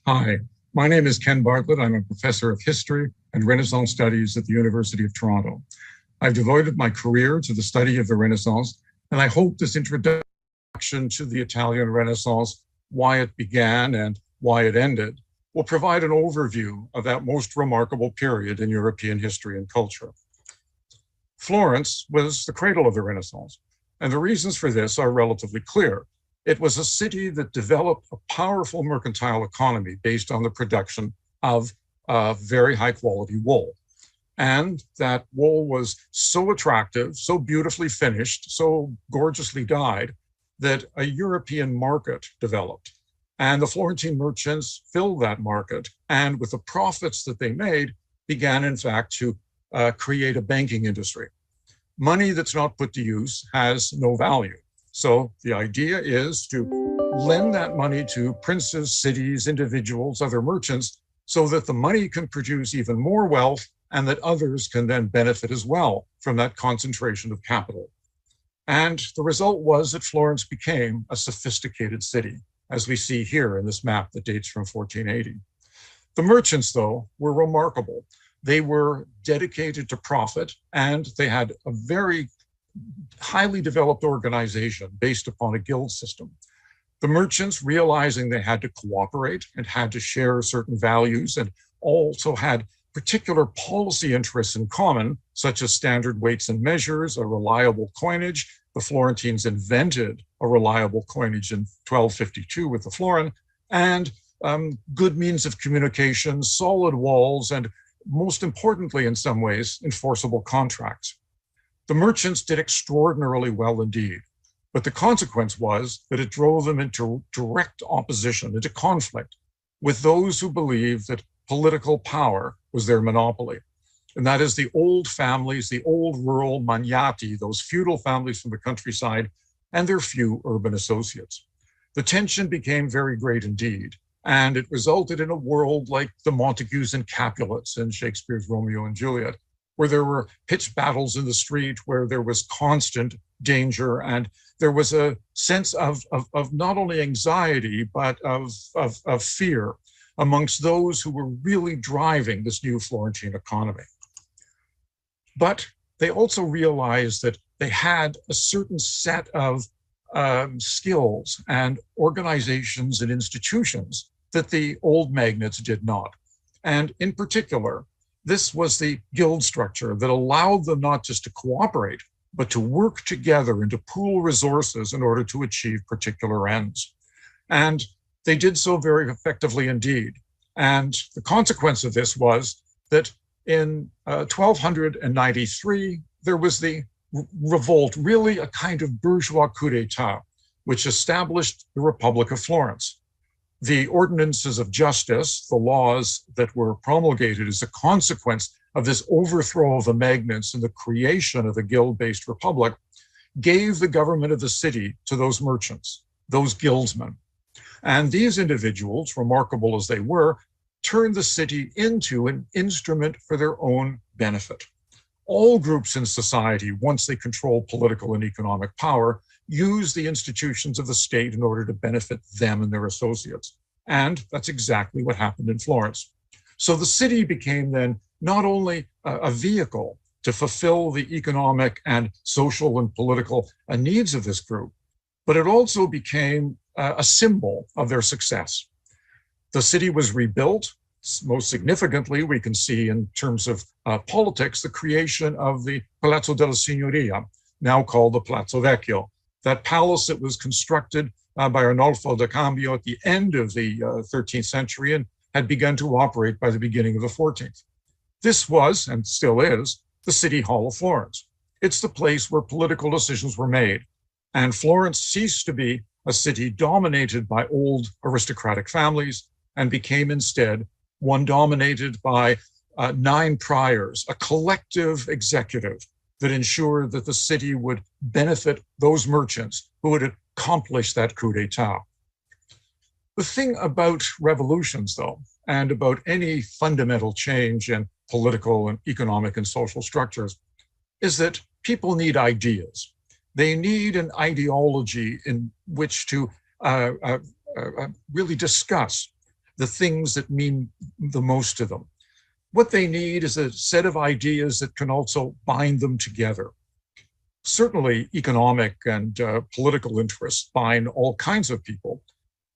Hi, my name is Ken Bartlett. I'm a professor of history and Renaissance studies at the University of Toronto. I've devoted my career to the study of the Renaissance, and I hope this introduction to the Italian Renaissance, why it began and why it ended, will provide an overview of that most remarkable period in European history and culture. Florence was the cradle of the Renaissance, and the reasons for this are relatively clear. It was a city that developed a powerful mercantile economy based on the production of very high quality wool. And that wool was so attractive, so beautifully finished, so gorgeously dyed, that a European market developed. And the Florentine merchants filled that market, and with the profits that they made, began in fact to create a banking industry. Money that's not put to use has no value. So the idea is to lend that money to princes, cities, individuals, other merchants, so that the money can produce even more wealth and that others can then benefit as well from that concentration of capital. And the result was that Florence became a sophisticated city, as we see here in this map that dates from 1480. The merchants, though, were remarkable. They were dedicated to profit, and they had a very highly developed organization based upon a guild system. The merchants, realizing they had to cooperate and had to share certain values, and also had particular policy interests in common, such as standard weights and measures, a reliable coinage. The Florentines invented a reliable coinage in 1252 with the florin, and good means of communication, solid walls, and most importantly, in some ways, enforceable contracts. The merchants did extraordinarily well indeed, but the consequence was that it drove them into direct opposition, into conflict with those who believed that political power was their monopoly. And that is the old families, the old rural magnati, those feudal families from the countryside, and their few urban associates. The tension became very great indeed, and it resulted in a world like the Montagues and Capulets in Shakespeare's Romeo and Juliet, where there were pitched battles in the street, where there was constant danger, and there was a sense of not only anxiety, but of fear amongst those who were really driving this new Florentine economy. But they also realized that they had a certain set of skills and organizations and institutions that the old magnates did not. And in particular, this was the guild structure that allowed them not just to cooperate, but to work together and to pool resources in order to achieve particular ends. And they did so very effectively indeed. And the consequence of this was that in 1293, there was the revolt, really a kind of bourgeois coup d'etat, which established the Republic of Florence. The ordinances of justice, the laws that were promulgated as a consequence of this overthrow of the magnates and the creation of a guild-based republic, gave the government of the city to those merchants, those guildsmen. And these individuals, remarkable as they were, turned the city into an instrument for their own benefit. All groups in society, once they control political and economic power, use the institutions of the state in order to benefit them and their associates. And that's exactly what happened in Florence. So the city became then not only a vehicle to fulfill the economic and social and political needs of this group, but it also became a symbol of their success. The city was rebuilt. Most significantly, we can see in terms of politics, the creation of the Palazzo della Signoria, now called the Palazzo Vecchio. That palace that was constructed by Arnolfo da Cambio at the end of the 13th century and had begun to operate by the beginning of the 14th. This was, and still is, the City Hall of Florence. It's the place where political decisions were made. And Florence ceased to be a city dominated by old aristocratic families and became instead one dominated by 9 priors, a collective executive that ensured that the city would benefit those merchants who would accomplish that coup d'etat. The thing about revolutions, though, and about any fundamental change in political and economic and social structures, is that people need ideas. They need an ideology in which to really discuss the things that mean the most to them. What they need is a set of ideas that can also bind them together. Certainly, economic and political interests bind all kinds of people.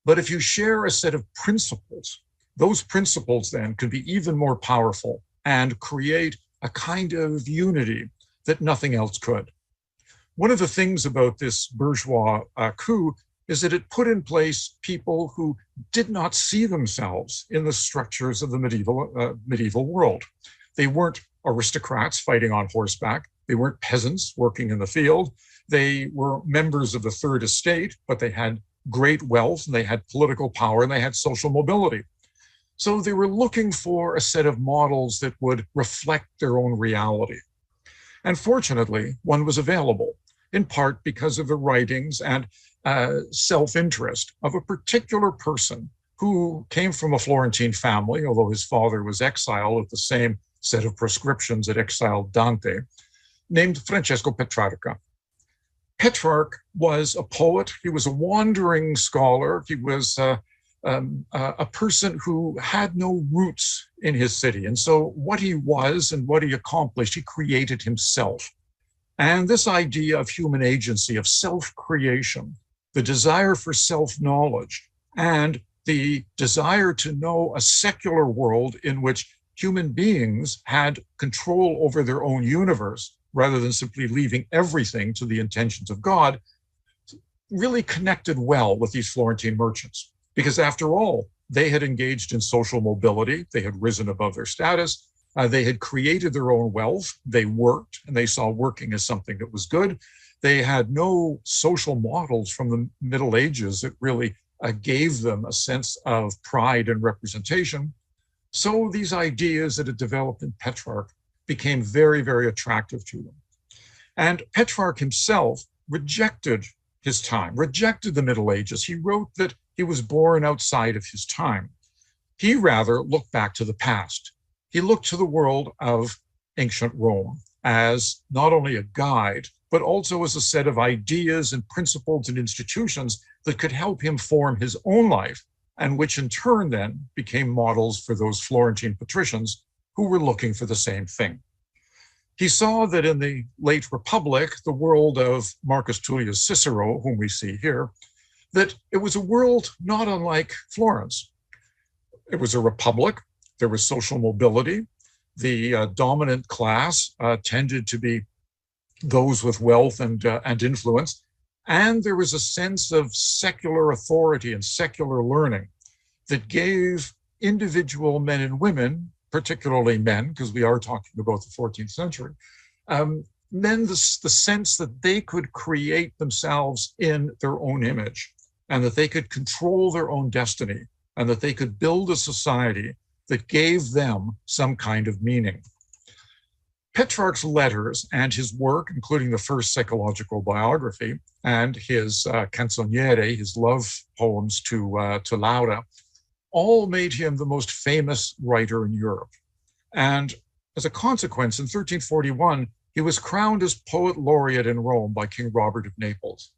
But if you share a set of principles, those principles then can be even more powerful and create a kind of unity that nothing else could. One of the things about this bourgeois coup is that it put in place people who did not see themselves in the structures of the medieval world. They weren't aristocrats fighting on horseback. They weren't peasants working in the field. They were members of the third estate, but they had great wealth, and they had political power, and they had social mobility. So they were looking for a set of models that would reflect their own reality. And fortunately, one was available, in part because of the writings and self-interest of a particular person who came from a Florentine family, although his father was exiled with the same set of prescriptions that exiled Dante, named Francesco Petrarca. Petrarch was a poet. He was a wandering scholar. He was a person who had no roots in his city. And so what he was and what he accomplished, he created himself. And this idea of human agency, of self-creation, the desire for self-knowledge, and the desire to know a secular world in which human beings had control over their own universe, rather than simply leaving everything to the intentions of God, really connected well with these Florentine merchants. Because after all, they had engaged in social mobility, they had risen above their status, they had created their own wealth, they worked, and they saw working as something that was good. They had no social models from the Middle Ages that really gave them a sense of pride and representation. So these ideas that had developed in Petrarch became very, very attractive to them. And Petrarch himself rejected his time, rejected the Middle Ages. He wrote that he was born outside of his time. He rather looked back to the past. He looked to the world of ancient Rome as not only a guide, but also as a set of ideas and principles and institutions that could help him form his own life, and which in turn then became models for those Florentine patricians who were looking for the same thing. He saw that in the late Republic, the world of Marcus Tullius Cicero, whom we see here, that it was a world not unlike Florence. It was a republic. There was social mobility. The dominant class tended to be those with wealth and influence. And there was a sense of secular authority and secular learning that gave individual men and women, particularly men, because we are talking about the 14th century, men the sense that they could create themselves in their own image, and that they could control their own destiny, and that they could build a society that gave them some kind of meaning. Petrarch's letters and his work, including the first psychological biography and his canzoniere, his love poems to Laura, all made him the most famous writer in Europe. And as a consequence, in 1341, he was crowned as poet laureate in Rome by King Robert of Naples.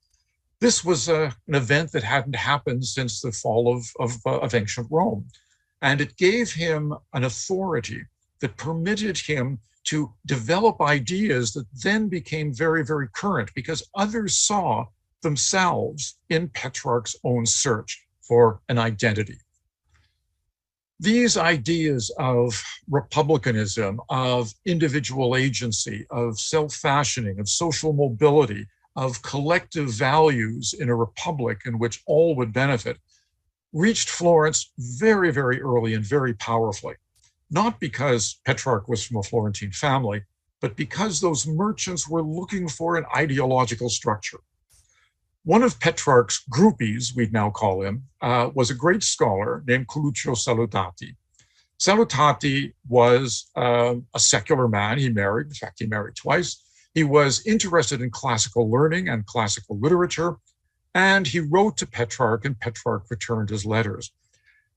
This was an event that hadn't happened since the fall of ancient Rome. And it gave him an authority that permitted him to develop ideas that then became very, very current because others saw themselves in Petrarch's own search for an identity. These ideas of republicanism, of individual agency, of self-fashioning, of social mobility, of collective values in a republic in which all would benefit, reached Florence very, very early and very powerfully. Not because Petrarch was from a Florentine family, but because those merchants were looking for an ideological structure. One of Petrarch's groupies, we'd now call him, was a great scholar named Coluccio Salutati. Salutati was a secular man. He married, in fact, he married twice. He was interested in classical learning and classical literature, and he wrote to Petrarch, and Petrarch returned his letters.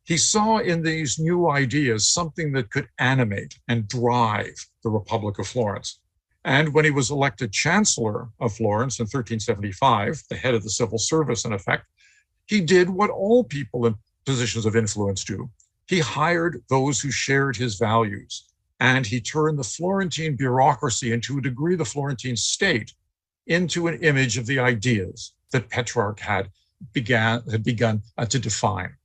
He saw in these new ideas something that could animate and drive the Republic of Florence. And when he was elected Chancellor of Florence in 1375, the head of the civil service in effect, he did what all people in positions of influence do. He hired those who shared his values, and he turned the Florentine bureaucracy, and to a degree the Florentine state, into an image of the ideas that Petrarch had begun to define.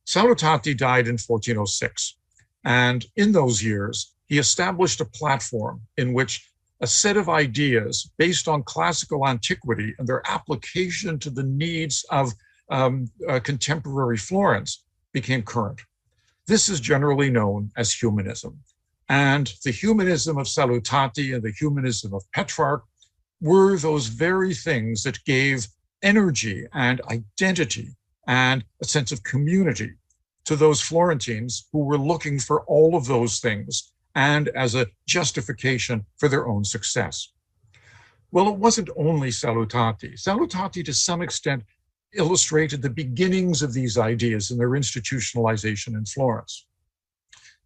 Salutati died in 1406, and in those years, he established a platform in which a set of ideas based on classical antiquity and their application to the needs of contemporary Florence became current. This is generally known as humanism. And the humanism of Salutati and the humanism of Petrarch were those very things that gave energy and identity and a sense of community to those Florentines who were looking for all of those things and as a justification for their own success. Well, it wasn't only Salutati. Salutati, to some extent, illustrated the beginnings of these ideas and their institutionalization in Florence.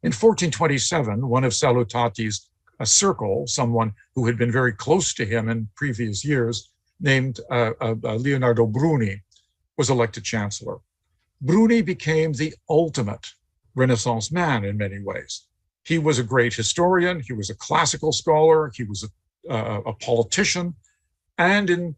In 1427, one of Salutati's circle, someone who had been very close to him in previous years, named Leonardo Bruni, was elected chancellor. Bruni became the ultimate Renaissance man in many ways. He was a great historian, he was a classical scholar, he was a politician, and in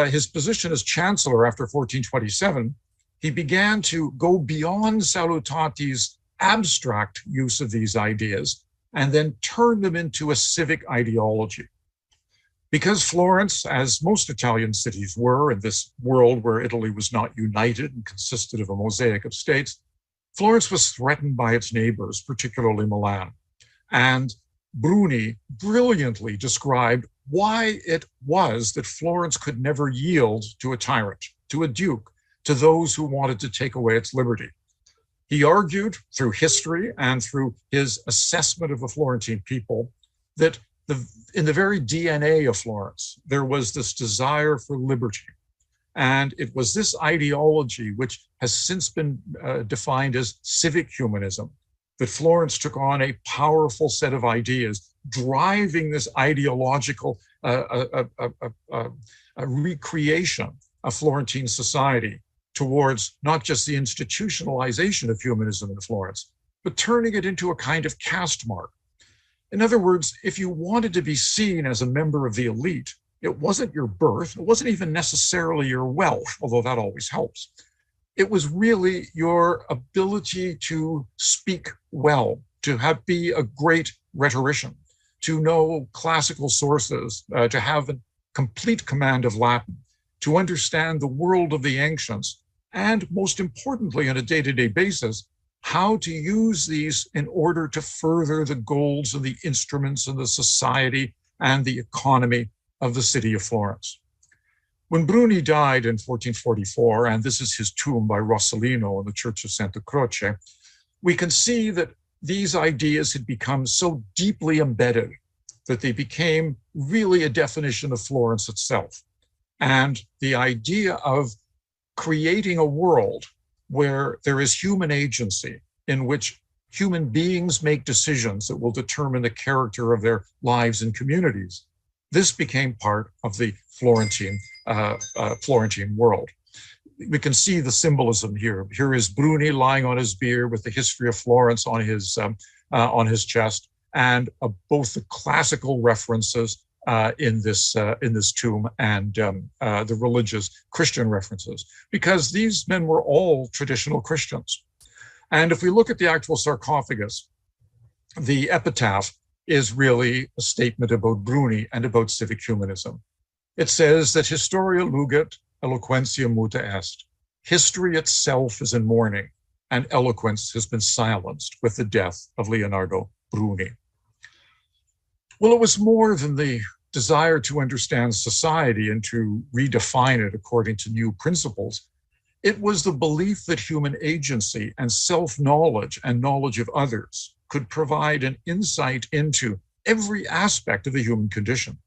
his position as chancellor after 1427, he began to go beyond Salutati's abstract use of these ideas and then turn them into a civic ideology. Because Florence, as most Italian cities were in this world where Italy was not united and consisted of a mosaic of states, Florence was threatened by its neighbors, particularly Milan. And Bruni brilliantly described why it was that Florence could never yield to a tyrant, to a duke, to those who wanted to take away its liberty. He argued through history and through his assessment of the Florentine people that in the very DNA of Florence, there was this desire for liberty. And it was this ideology, which has since been defined as civic humanism, that Florence took on a powerful set of ideas, driving this ideological recreation of Florentine society towards not just the institutionalization of humanism in Florence, but turning it into a kind of caste mark. In other words, if you wanted to be seen as a member of the elite, it wasn't your birth, it wasn't even necessarily your wealth, although that always helps. It was really your ability to speak well, to be a great rhetorician, to know classical sources, to have a complete command of Latin, to understand the world of the ancients, and most importantly, on a day-to-day basis, how to use these in order to further the goals and the instruments and the society and the economy of the city of Florence. When Bruni died in 1444, and this is his tomb by Rossellino in the Church of Santa Croce, we can see that these ideas had become so deeply embedded that they became really a definition of Florence itself. And the idea of creating a world where there is human agency, in which human beings make decisions that will determine the character of their lives and communities, this became part of the Florentine world. We can see the symbolism here. Here is Bruni lying on his bier with the history of Florence on his chest, and both the classical references in this tomb and the religious Christian references, because these men were all traditional Christians. And if we look at the actual sarcophagus, the epitaph is really a statement about Bruni and about civic humanism. It says that historia luget, eloquentia muta est. History itself is in mourning, and eloquence has been silenced with the death of Leonardo Bruni. Well, it was more than the desire to understand society and to redefine it according to new principles. It was the belief that human agency and self-knowledge and knowledge of others could provide an insight into every aspect of the human condition.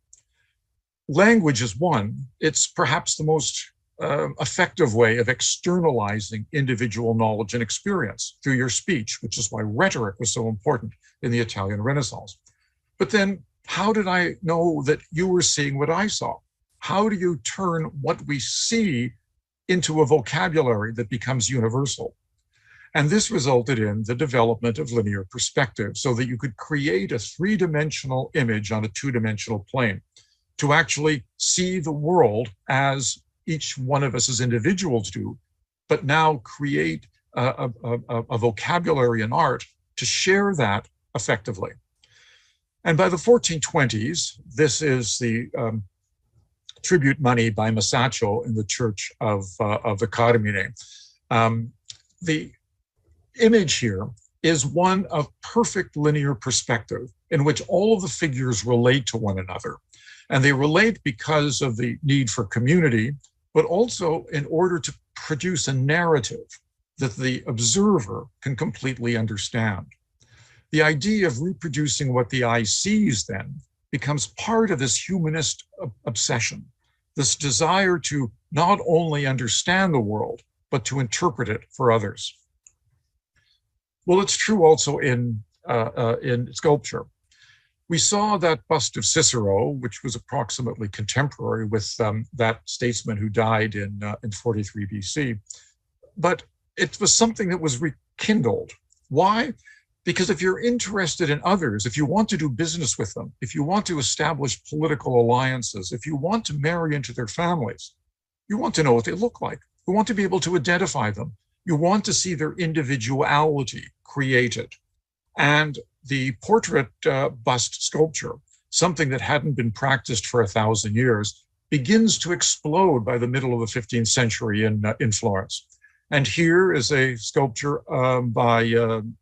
Language is one. It's perhaps the most effective way of externalizing individual knowledge and experience through your speech, which is why rhetoric was so important in the Italian Renaissance. But then, how did I know that you were seeing what I saw? How do you turn what we see into a vocabulary that becomes universal? And this resulted in the development of linear perspective so that you could create a three-dimensional image on a two-dimensional plane to actually see the world as each one of us as individuals do, but now create a vocabulary and art to share that effectively. And by the 1420s, this is the tribute money by Masaccio in the Church of the Carmine. The image here is one of perfect linear perspective in which all of the figures relate to one another. And they relate because of the need for community, but also in order to produce a narrative that the observer can completely understand. The idea of reproducing what the eye sees then becomes part of this humanist obsession, this desire to not only understand the world, but to interpret it for others. Well, it's true also in sculpture. We saw that bust of Cicero, which was approximately contemporary with that statesman who died in 43 BC. But it was something that was rekindled. Why? Because if you're interested in others, if you want to do business with them, if you want to establish political alliances, if you want to marry into their families, you want to know what they look like. You want to be able to identify them. You want to see their individuality created. And the portrait bust sculpture, something that hadn't been practiced for 1,000 years, begins to explode by the middle of the 15th century in Florence. And here is a sculpture by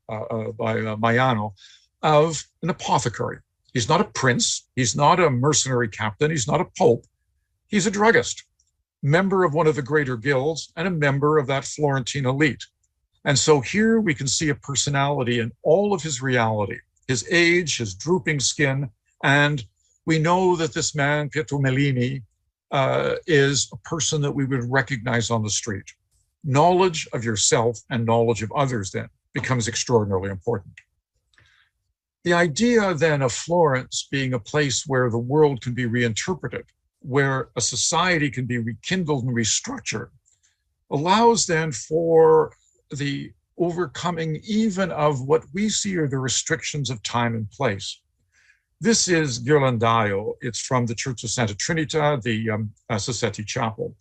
Maiano of an apothecary. He's not a prince. He's not a mercenary captain. He's not a pope. He's a druggist, member of one of the greater guilds and a member of that Florentine elite. And so here we can see a personality in all of his reality, his age, his drooping skin. And we know that this man, Pietro Mellini, is a person that we would recognize on the street. Knowledge of yourself and knowledge of others then becomes extraordinarily important. The idea then of Florence being a place where the world can be reinterpreted, where a society can be rekindled and restructured, allows then for the overcoming even of what we see are the restrictions of time and place. This is Ghirlandaio. It's from the Church of Santa Trinita, the Sassetti Chapel.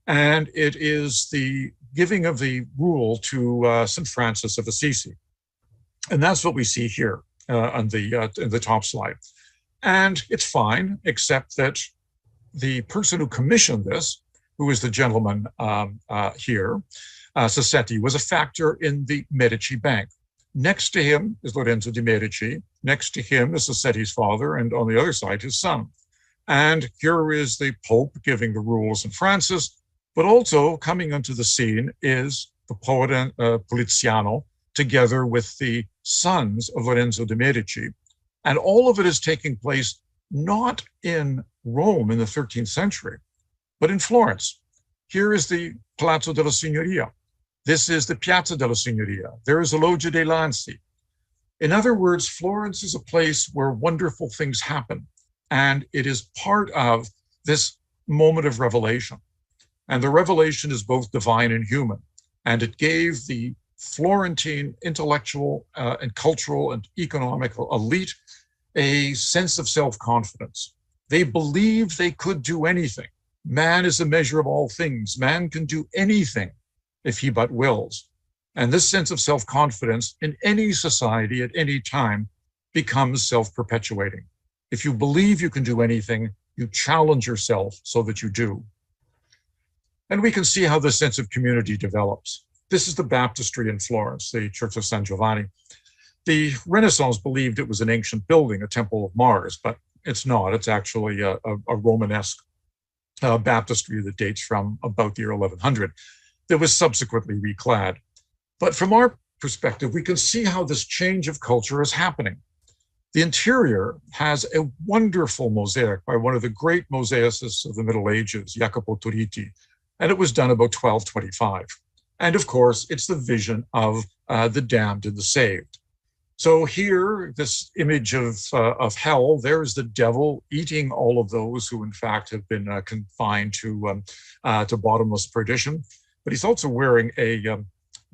And it is the giving of the rule to St. Francis of Assisi. And that's what we see here on in the top slide. And it's fine, except that the person who commissioned this, who is the gentleman here, Sassetti, was a factor in the Medici Bank. Next to him is Lorenzo de' Medici. Next to him is Sassetti's father, and on the other side, his son. And here is the Pope giving the rules in Francis, but also coming onto the scene is the poet Poliziano, together with the sons of Lorenzo de' Medici. And all of it is taking place not in Rome in the 13th century, but in Florence. Here is the Palazzo della Signoria. This is the Piazza della Signoria. There is the Loggia dei Lanzi. In other words, Florence is a place where wonderful things happen, and it is part of this moment of revelation. And the revelation is both divine and human. And it gave the Florentine intellectual and cultural and economical elite a sense of self-confidence. They believed they could do anything. Man is the measure of all things. Man can do anything if he but wills. And this sense of self-confidence in any society at any time becomes self-perpetuating. If you believe you can do anything, you challenge yourself so that you do. And we can see how this sense of community develops. This is the baptistry in Florence, the Church of San Giovanni. The Renaissance believed it was an ancient building, a temple of Mars, but it's not. It's actually a Romanesque baptistry that dates from about the year 1100 that was subsequently reclad. But from our perspective, we can see how this change of culture is happening. The interior has a wonderful mosaic by one of the great mosaicists of the Middle Ages, Jacopo Turriti, and it was done about 1225. And of course, it's the vision of the damned and the saved. So here, this image of hell, there's the devil eating all of those who in fact have been confined to bottomless perdition. But he's also wearing a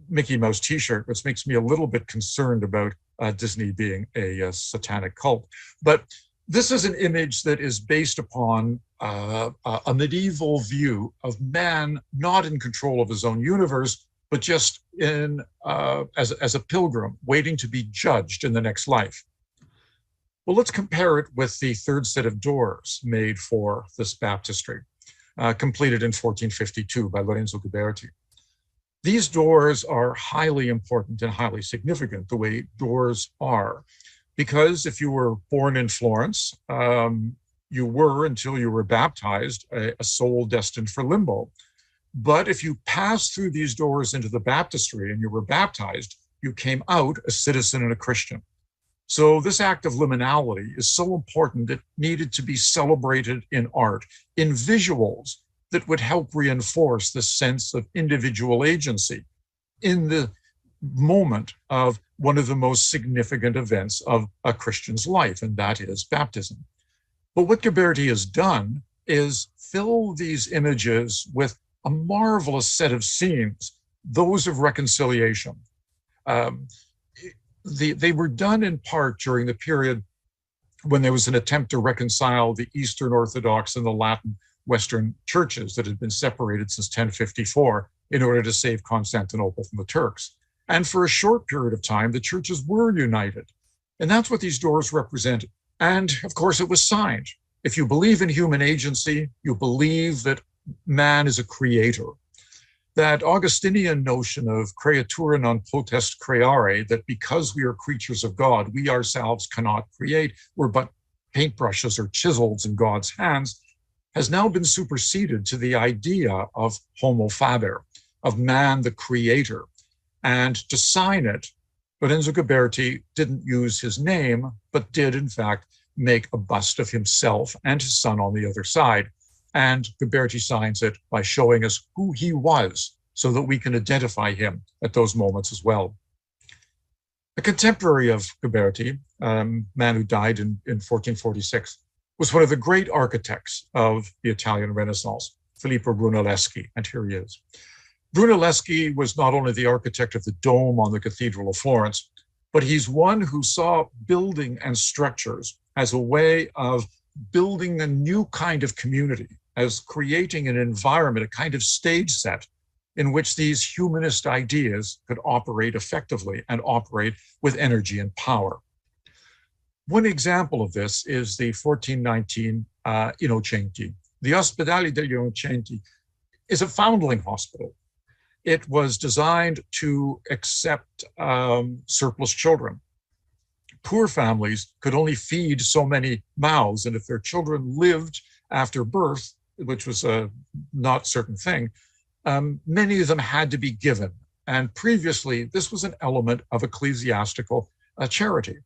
Mickey Mouse t-shirt, which makes me a little bit concerned about Disney being a satanic cult. But this is an image that is based upon a medieval view of man not in control of his own universe, but just as a pilgrim waiting to be judged in the next life. Well, let's compare it with the third set of doors made for this baptistry, completed in 1452 by Lorenzo Ghiberti. These doors are highly important and highly significant, the way doors are, because if you were born in Florence, you were, until you were baptized, a soul destined for limbo. But if you passed through these doors into the baptistry and you were baptized, you came out a citizen and a Christian. So this act of liminality is so important, it needed to be celebrated in art, in visuals that would help reinforce the sense of individual agency in the moment of one of the most significant events of a Christian's life, and that is baptism. But what Ghiberti has done is fill these images with a marvelous set of scenes, those of reconciliation. They were done in part during the period when there was an attempt to reconcile the Eastern Orthodox and the Latin Western churches that had been separated since 1054 in order to save Constantinople from the Turks. And for a short period of time, the churches were united. And that's what these doors represented. And of course, it was signed. If you believe in human agency, you believe that man is a creator. That Augustinian notion of creatura non potest creare, that because we are creatures of God, we ourselves cannot create, we're but paintbrushes or chisels in God's hands, has now been superseded to the idea of homo faber, of man the creator. And to sign it, Lorenzo Ghiberti didn't use his name, but did in fact make a bust of himself and his son on the other side. And Ghiberti signs it by showing us who he was so that we can identify him at those moments as well. A contemporary of Ghiberti, man who died in 1446, was one of the great architects of the Italian Renaissance, Filippo Brunelleschi, and here he is. Brunelleschi was not only the architect of the dome on the Cathedral of Florence, but he's one who saw building and structures as a way of building a new kind of community, as creating an environment, a kind of stage set in which these humanist ideas could operate effectively and operate with energy and power. One example of this is the 1419 Innocenti. The Ospedale degli Innocenti is a foundling hospital. It was designed to accept surplus children. Poor families could only feed so many mouths, and if their children lived after birth, which was a not certain thing, many of them had to be given. And previously, this was an element of ecclesiastical charity.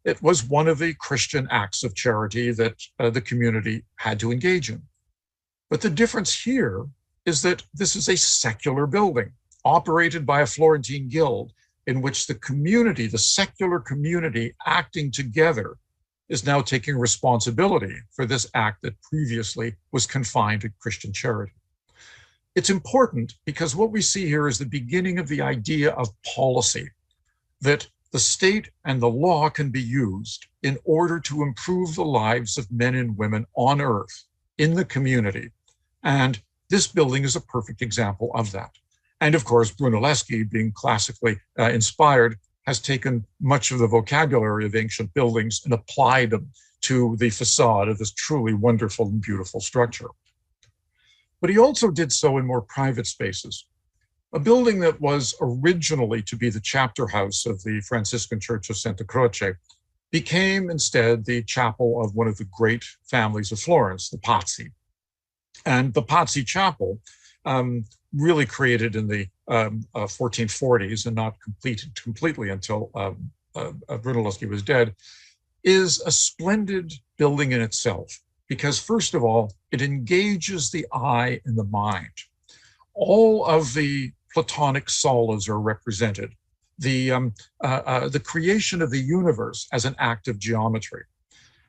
It was one of the Christian acts of charity that the community had to engage in. But the difference here is that this is a secular building operated by a Florentine guild in which the community, the secular community acting together, is now taking responsibility for this act that previously was confined to Christian charity. It's important because what we see here is the beginning of the idea of policy, that the state and the law can be used in order to improve the lives of men and women on earth, in the community. And this building is a perfect example of that. And of course, Brunelleschi, being classically inspired, has taken much of the vocabulary of ancient buildings and applied them to the facade of this truly wonderful and beautiful structure. But he also did so in more private spaces. A building that was originally to be the chapter house of the Franciscan Church of Santa Croce became instead the chapel of one of the great families of Florence, the Pazzi. And the Pazzi Chapel, really created in the 1440s and not completed completely until Brunelleschi was dead, is a splendid building in itself because, first of all, it engages the eye and the mind. All of the Platonic solas are represented. The creation of the universe as an act of geometry.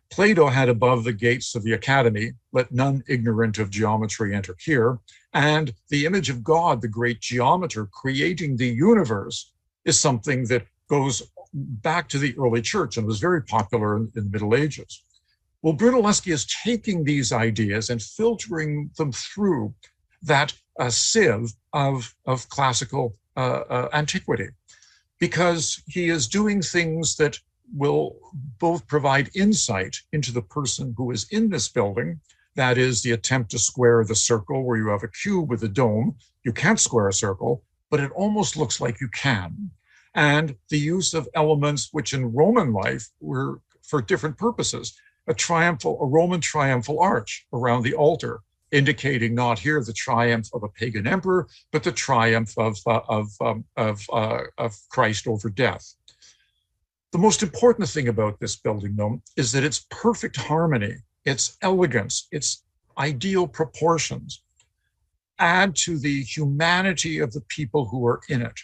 Plato had above the gates of the academy, "Let none ignorant of geometry enter here." And the image of God, the great geometer, creating the universe, is something that goes back to the early church and was very popular in the Middle Ages. Well, Brunelleschi is taking these ideas and filtering them through that sieve of classical antiquity, because he is doing things that will both provide insight into the person who is in this building. That is the attempt to square the circle where you have a cube with a dome. You can't square a circle, but it almost looks like you can. And the use of elements which in Roman life were for different purposes. A Roman triumphal arch around the altar, indicating not here the triumph of a pagan emperor, but the triumph of Christ over death. The most important thing about this building, though, is that its perfect harmony, its elegance, its ideal proportions add to the humanity of the people who are in it.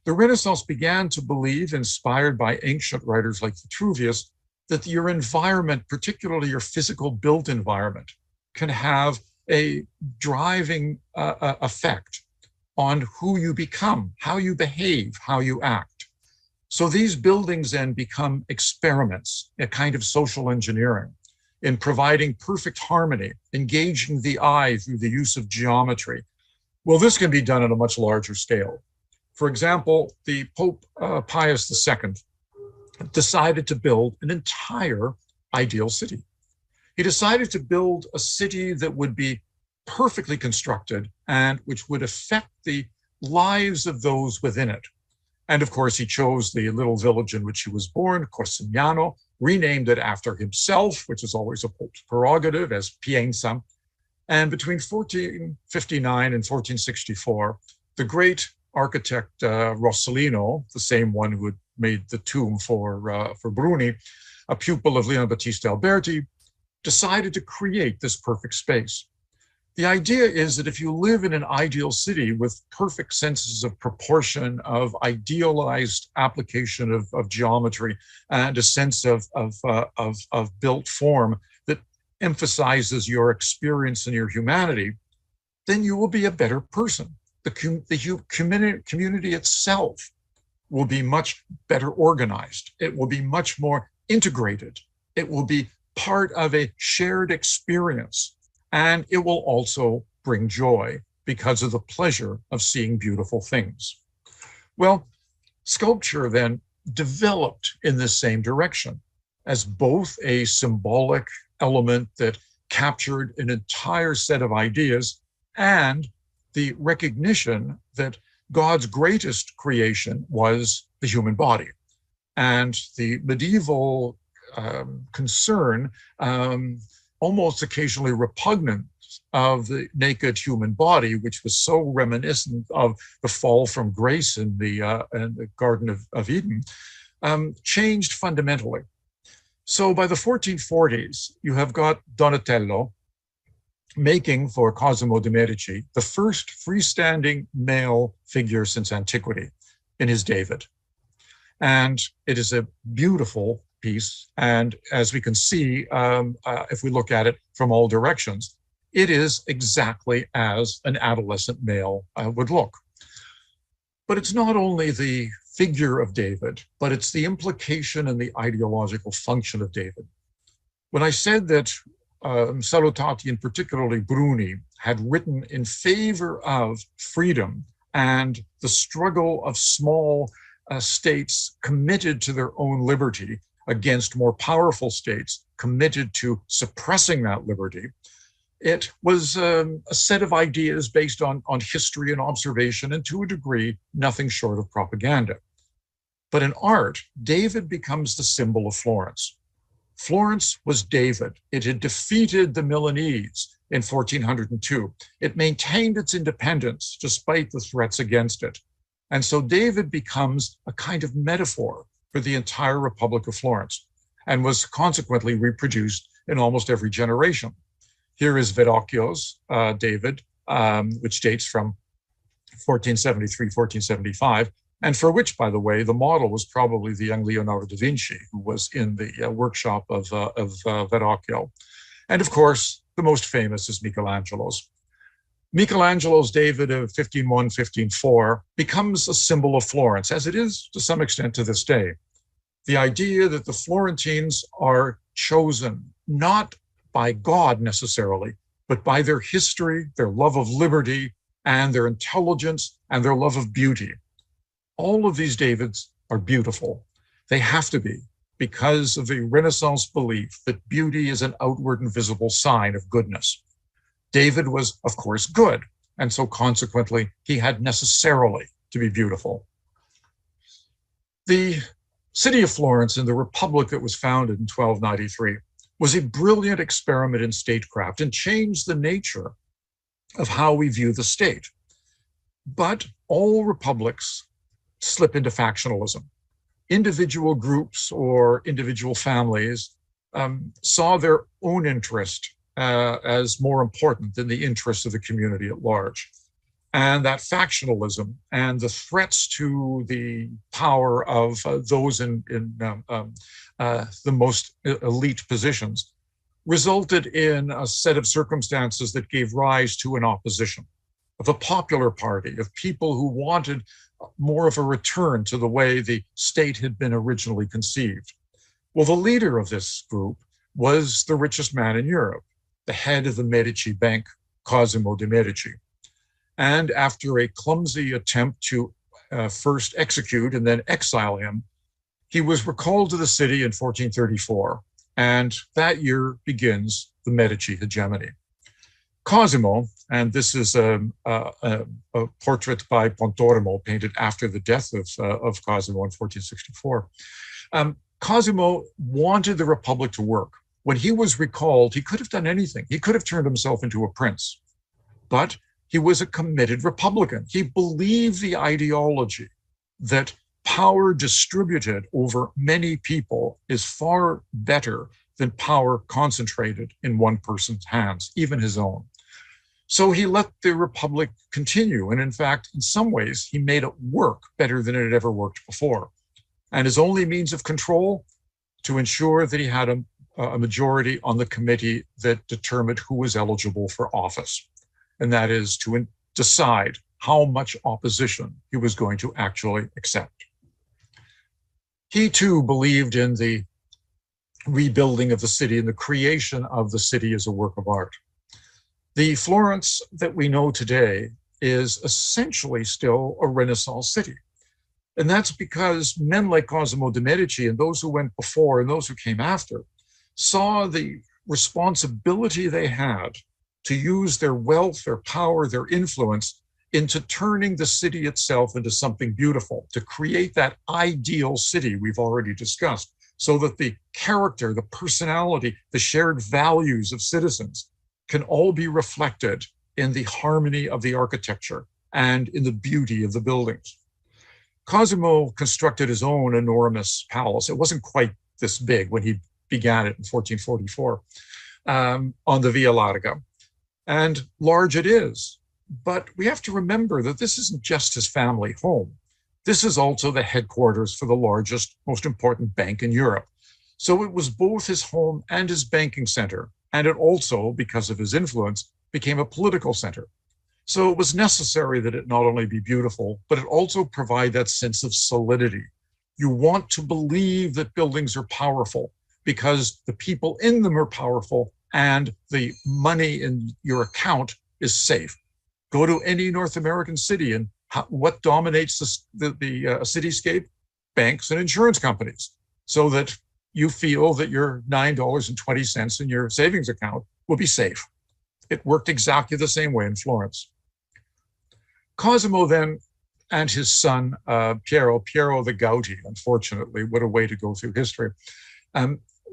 The Renaissance began to believe, inspired by ancient writers like Vitruvius, that your environment, particularly your physical built environment, can have a driving effect on who you become, how you behave, how you act. So these buildings then become experiments, a kind of social engineering in providing perfect harmony, engaging the eye through the use of geometry. Well, this can be done on a much larger scale. For example, the Pope Pius II decided to build an entire ideal city. He decided to build a city that would be perfectly constructed and which would affect the lives of those within it. And of course, he chose the little village in which he was born, Corsignano, renamed it after himself, which is always a Pope's prerogative, as Pienza. And between 1459 and 1464, the great architect Rossellino, the same one who had made the tomb for Bruni, a pupil of Leon Battista Alberti, decided to create this perfect space. The idea is that if you live in an ideal city with perfect senses of proportion, of idealized application of geometry, and a sense of built form that emphasizes your experience and your humanity, then you will be a better person. The community itself will be much better organized. It will be much more integrated. It will be part of a shared experience. And it will also bring joy because of the pleasure of seeing beautiful things. Well, sculpture then developed in this same direction as both a symbolic element that captured an entire set of ideas and the recognition that God's greatest creation was the human body. And the medieval concern, almost occasionally repugnant, of the naked human body, which was so reminiscent of the fall from grace in the Garden of Eden, changed fundamentally. So by the 1440s, you have got Donatello making for Cosimo de' Medici the first freestanding male figure since antiquity in his David. And it is a beautiful piece. And as we can see, if we look at it from all directions, it is exactly as an adolescent male would look. But it's not only the figure of David, but it's the implication and the ideological function of David. When I said that Salutati, and particularly Bruni, had written in favor of freedom and the struggle of small states committed to their own liberty against more powerful states committed to suppressing that liberty. It was a set of ideas based on history and observation, and to a degree, nothing short of propaganda. But in art, David becomes the symbol of Florence. Florence was David. It had defeated the Milanese in 1402. It maintained its independence despite the threats against it. And so David becomes a kind of metaphor for the entire Republic of Florence and was consequently reproduced in almost every generation. Here is Verrocchio's David, which dates from 1473, 1475, and for which, by the way, the model was probably the young Leonardo da Vinci, who was in the workshop of Verrocchio. And of course, the most famous is Michelangelo's. Michelangelo's David of 1501, 1504 becomes a symbol of Florence, as it is to some extent to this day. The idea that the Florentines are chosen not by God necessarily, but by their history, their love of liberty, and their intelligence, and their love of beauty. All of these Davids are beautiful. They have to be, because of the Renaissance belief that beauty is an outward and visible sign of goodness. David was, of course, good, and so consequently, he had necessarily to be beautiful. The city of Florence and the republic that was founded in 1293 was a brilliant experiment in statecraft and changed the nature of how we view the state. But all republics slip into factionalism. Individual groups or individual families saw their own interest as more important than the interests of the community at large. And that factionalism and the threats to the power of those in the most elite positions resulted in a set of circumstances that gave rise to an opposition of a popular party, of people who wanted more of a return to the way the state had been originally conceived. Well, the leader of this group was the richest man in Europe, the head of the Medici Bank, Cosimo de' Medici. And after a clumsy attempt to first execute and then exile him, he was recalled to the city in 1434, and that year begins the Medici hegemony. Cosimo, and this is a portrait by Pontormo painted after the death of Cosimo in 1464. Cosimo wanted the Republic to work. When he was recalled, he could have done anything. He could have turned himself into a prince, but he was a committed Republican. He believed the ideology that power distributed over many people is far better than power concentrated in one person's hands, even his own. So he let the Republic continue. And in fact, in some ways, he made it work better than it had ever worked before. And his only means of control, to ensure that he had a majority on the committee that determined who was eligible for office. And that is to decide how much opposition he was going to actually accept. He too believed in the rebuilding of the city and the creation of the city as a work of art. The Florence that we know today is essentially still a Renaissance city. And that's because men like Cosimo de' Medici and those who went before and those who came after saw the responsibility they had to use their wealth, their power, their influence into turning the city itself into something beautiful, to create that ideal city we've already discussed, so that the character, the personality, the shared values of citizens can all be reflected in the harmony of the architecture and in the beauty of the buildings. Cosimo constructed his own enormous palace. It wasn't quite this big when he began it in 1444 on the Via Larga. And large it is. But we have to remember that this isn't just his family home. This is also the headquarters for the largest, most important bank in Europe. So it was both his home and his banking center. And it also, because of his influence, became a political center. So it was necessary that it not only be beautiful, but it also provide that sense of solidity. You want to believe that buildings are powerful because the people in them are powerful and the money in your account is safe. Go to any North American city and what dominates the cityscape? Banks and insurance companies, so that you feel that your $9.20 in your savings account will be safe. It worked exactly the same way in Florence. Cosimo then and his son, Piero the Gouty, unfortunately, what a way to go through history,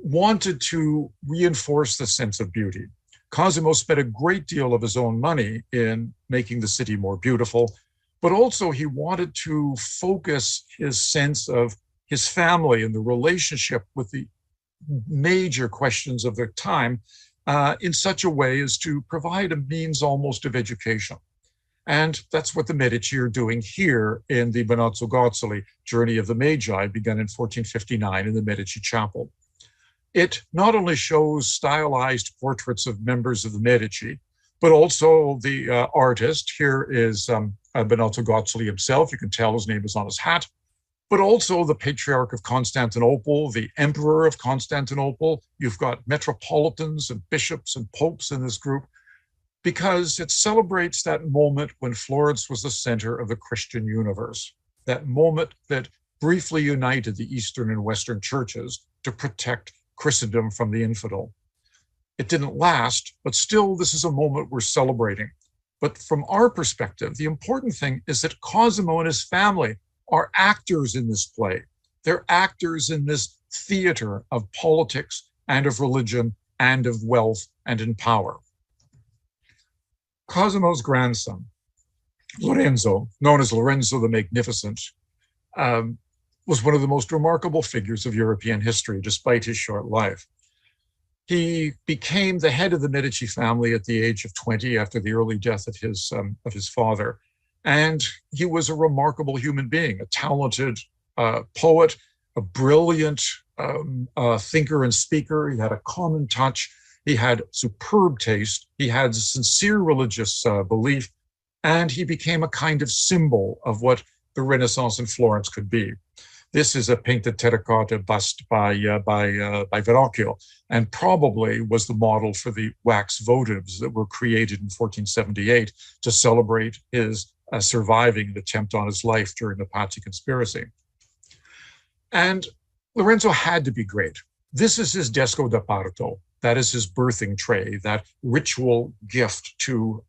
wanted to reinforce the sense of beauty. Cosimo spent a great deal of his own money in making the city more beautiful, but also he wanted to focus his sense of his family and the relationship with the major questions of their time in such a way as to provide a means almost of education. And that's what the Medici are doing here in the Benozzo Gozzoli Journey of the Magi, begun in 1459 in the Medici Chapel. It not only shows stylized portraits of members of the Medici, but also the artist. Here is Benozzo Gozzoli himself. You can tell his name is on his hat, but also the Patriarch of Constantinople, the Emperor of Constantinople. You've got metropolitans and bishops and popes in this group, because it celebrates that moment when Florence was the center of the Christian universe, that moment that briefly united the Eastern and Western churches to protect Christendom from the infidel. It didn't last, but still, this is a moment we're celebrating. But from our perspective, the important thing is that Cosimo and his family are actors in this play. They're actors in this theater of politics and of religion and of wealth and in power. Cosimo's grandson, Lorenzo, known as Lorenzo the Magnificent, was one of the most remarkable figures of European history, despite his short life. He became the head of the Medici family at the age of 20 after the early death of his father. And he was a remarkable human being, a talented poet, a brilliant thinker and speaker. He had a common touch. He had superb taste. He had sincere religious belief, and he became a kind of symbol of what the Renaissance in Florence could be. This is a painted terracotta bust by Verrocchio, and probably was the model for the wax votives that were created in 1478 to celebrate his surviving an attempt on his life during the Pazzi conspiracy. And Lorenzo had to be great. This is his desco da parto. That is his birthing tray, that ritual gift to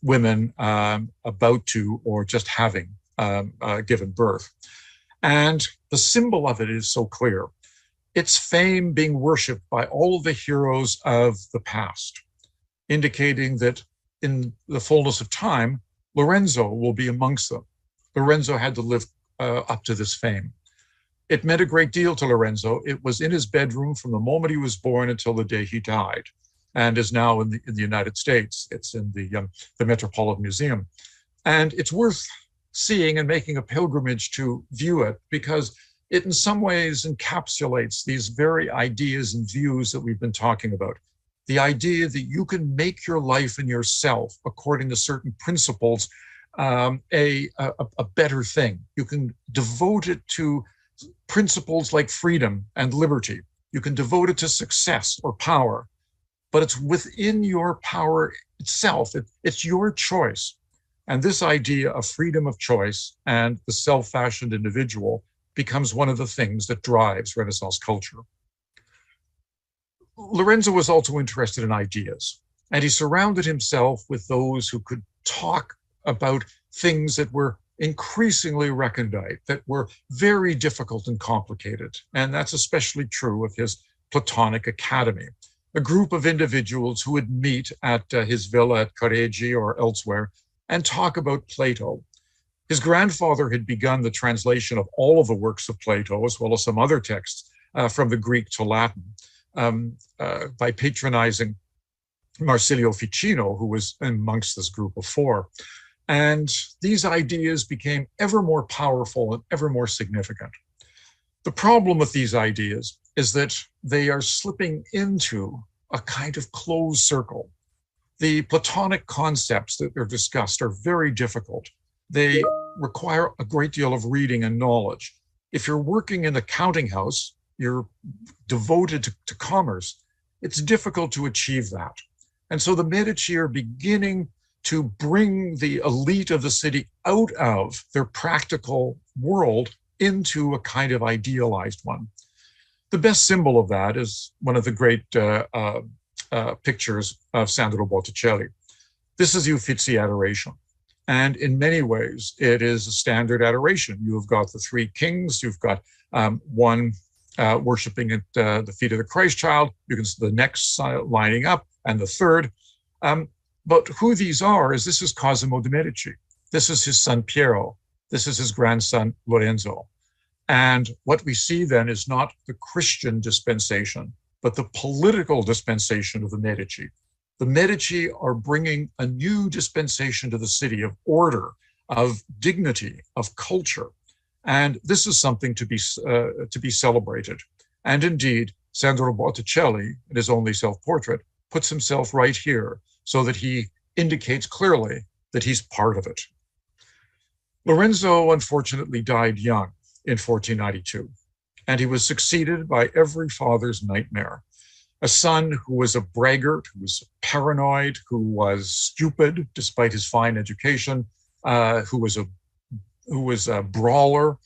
women about to or just having given birth. And the symbol of it is so clear. It's fame being worshipped by all the heroes of the past, indicating that in the fullness of time, Lorenzo will be amongst them. Lorenzo had to live up to this fame. It meant a great deal to Lorenzo. It was in his bedroom from the moment he was born until the day he died, and is now in the United States. It's in the Metropolitan Museum. And it's worth seeing and making a pilgrimage to view it, because it in some ways encapsulates these very ideas and views that we've been talking about. The idea that you can make your life and yourself, according to certain principles, a better thing. You can devote it to principles like freedom and liberty. You can devote it to success or power, but it's within your power itself. It's your choice. And this idea of freedom of choice and the self-fashioned individual becomes one of the things that drives Renaissance culture. Lorenzo was also interested in ideas, and he surrounded himself with those who could talk about things that were increasingly recondite, that were very difficult and complicated. And that's especially true of his Platonic Academy, a group of individuals who would meet at his villa at Careggi or elsewhere and talk about Plato. His grandfather had begun the translation of all of the works of Plato, as well as some other texts from the Greek to Latin, by patronizing Marsilio Ficino, who was amongst this group of four. And these ideas became ever more powerful and ever more significant. The problem with these ideas is that they are slipping into a kind of closed circle. The Platonic concepts that are discussed are very difficult. They require a great deal of reading and knowledge. If you're working in the counting house, you're devoted to commerce, it's difficult to achieve that. And so the Medici are beginning to bring the elite of the city out of their practical world into a kind of idealized one. The best symbol of that is one of the great pictures of Sandro Botticelli. This is the Uffizi Adoration. And in many ways, it is a standard adoration. You have got the three kings, you've got one worshiping at the feet of the Christ child, you can see the next lining up, and the third. But who these are is this is Cosimo de' Medici. This is his son Piero. This is his grandson Lorenzo. And what we see then is not the Christian dispensation, but the political dispensation of the Medici. The Medici are bringing a new dispensation to the city of order, of dignity, of culture. And this is something to be celebrated. And indeed, Sandro Botticelli, in his only self-portrait, puts himself right here so that he indicates clearly that he's part of it. Lorenzo unfortunately died young in 1492, and he was succeeded by every father's nightmare. A son who was a braggart, who was paranoid, who was stupid despite his fine education, who was a brawler.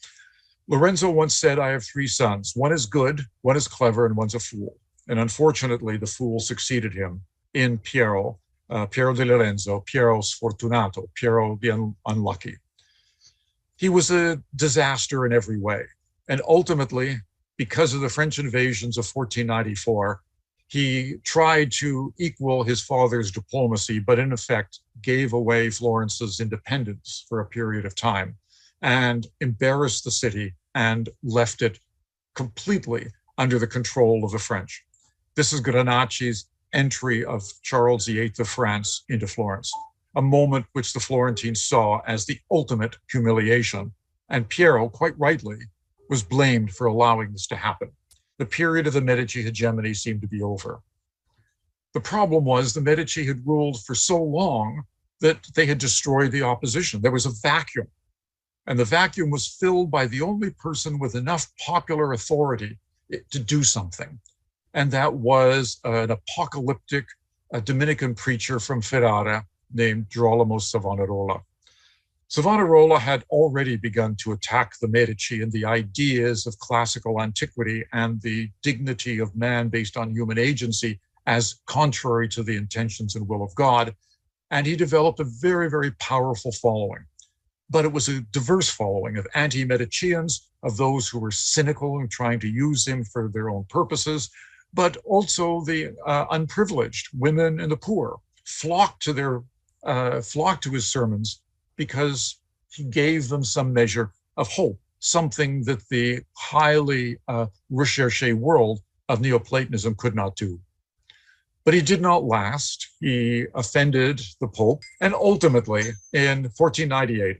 Lorenzo once said, "I have three sons. One is good, one is clever, and one's a fool." And unfortunately, the fool succeeded him in Piero, Piero di Lorenzo, Piero Sfortunato, Piero the Unlucky. He was a disaster in every way. And ultimately, because of the French invasions of 1494, he tried to equal his father's diplomacy, but in effect gave away Florence's independence for a period of time and embarrassed the city and left it completely under the control of the French. This is Granacci's entry of Charles VIII of France into Florence, a moment which the Florentines saw as the ultimate humiliation. And Piero, quite rightly, was blamed for allowing this to happen. The period of the Medici hegemony seemed to be over. The problem was the Medici had ruled for so long that they had destroyed the opposition. There was a vacuum, and the vacuum was filled by the only person with enough popular authority to do something. And that was an apocalyptic Dominican preacher from Ferrara named Girolamo Savonarola. Savonarola had already begun to attack the Medici and the ideas of classical antiquity and the dignity of man based on human agency as contrary to the intentions and will of God. And he developed a very, very powerful following. But it was a diverse following of anti-Medicians, of those who were cynical and trying to use him for their own purposes, but also the unprivileged, women and the poor, flocked to his sermons because he gave them some measure of hope, something that the highly recherché world of Neoplatonism could not do. But he did not last. He offended the Pope, and ultimately, in 1498,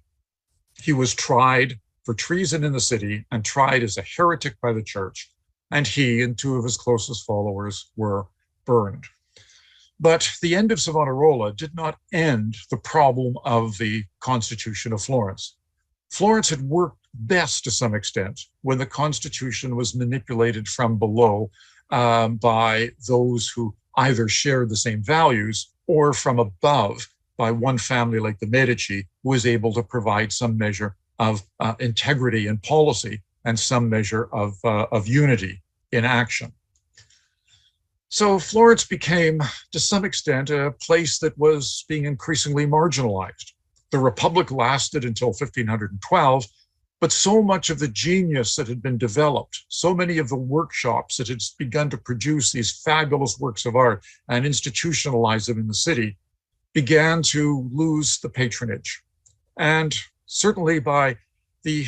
he was tried for treason in the city and tried as a heretic by the church, and he and two of his closest followers were burned. But the end of Savonarola did not end the problem of the Constitution of Florence. Florence had worked best to some extent when the Constitution was manipulated from below by those who either shared the same values or from above by one family like the Medici, who was able to provide some measure of integrity in policy and some measure of unity in action. So Florence became, to some extent, a place that was being increasingly marginalized. The Republic lasted until 1512, but so much of the genius that had been developed, so many of the workshops that had begun to produce these fabulous works of art and institutionalize them in the city, began to lose the patronage. And certainly by the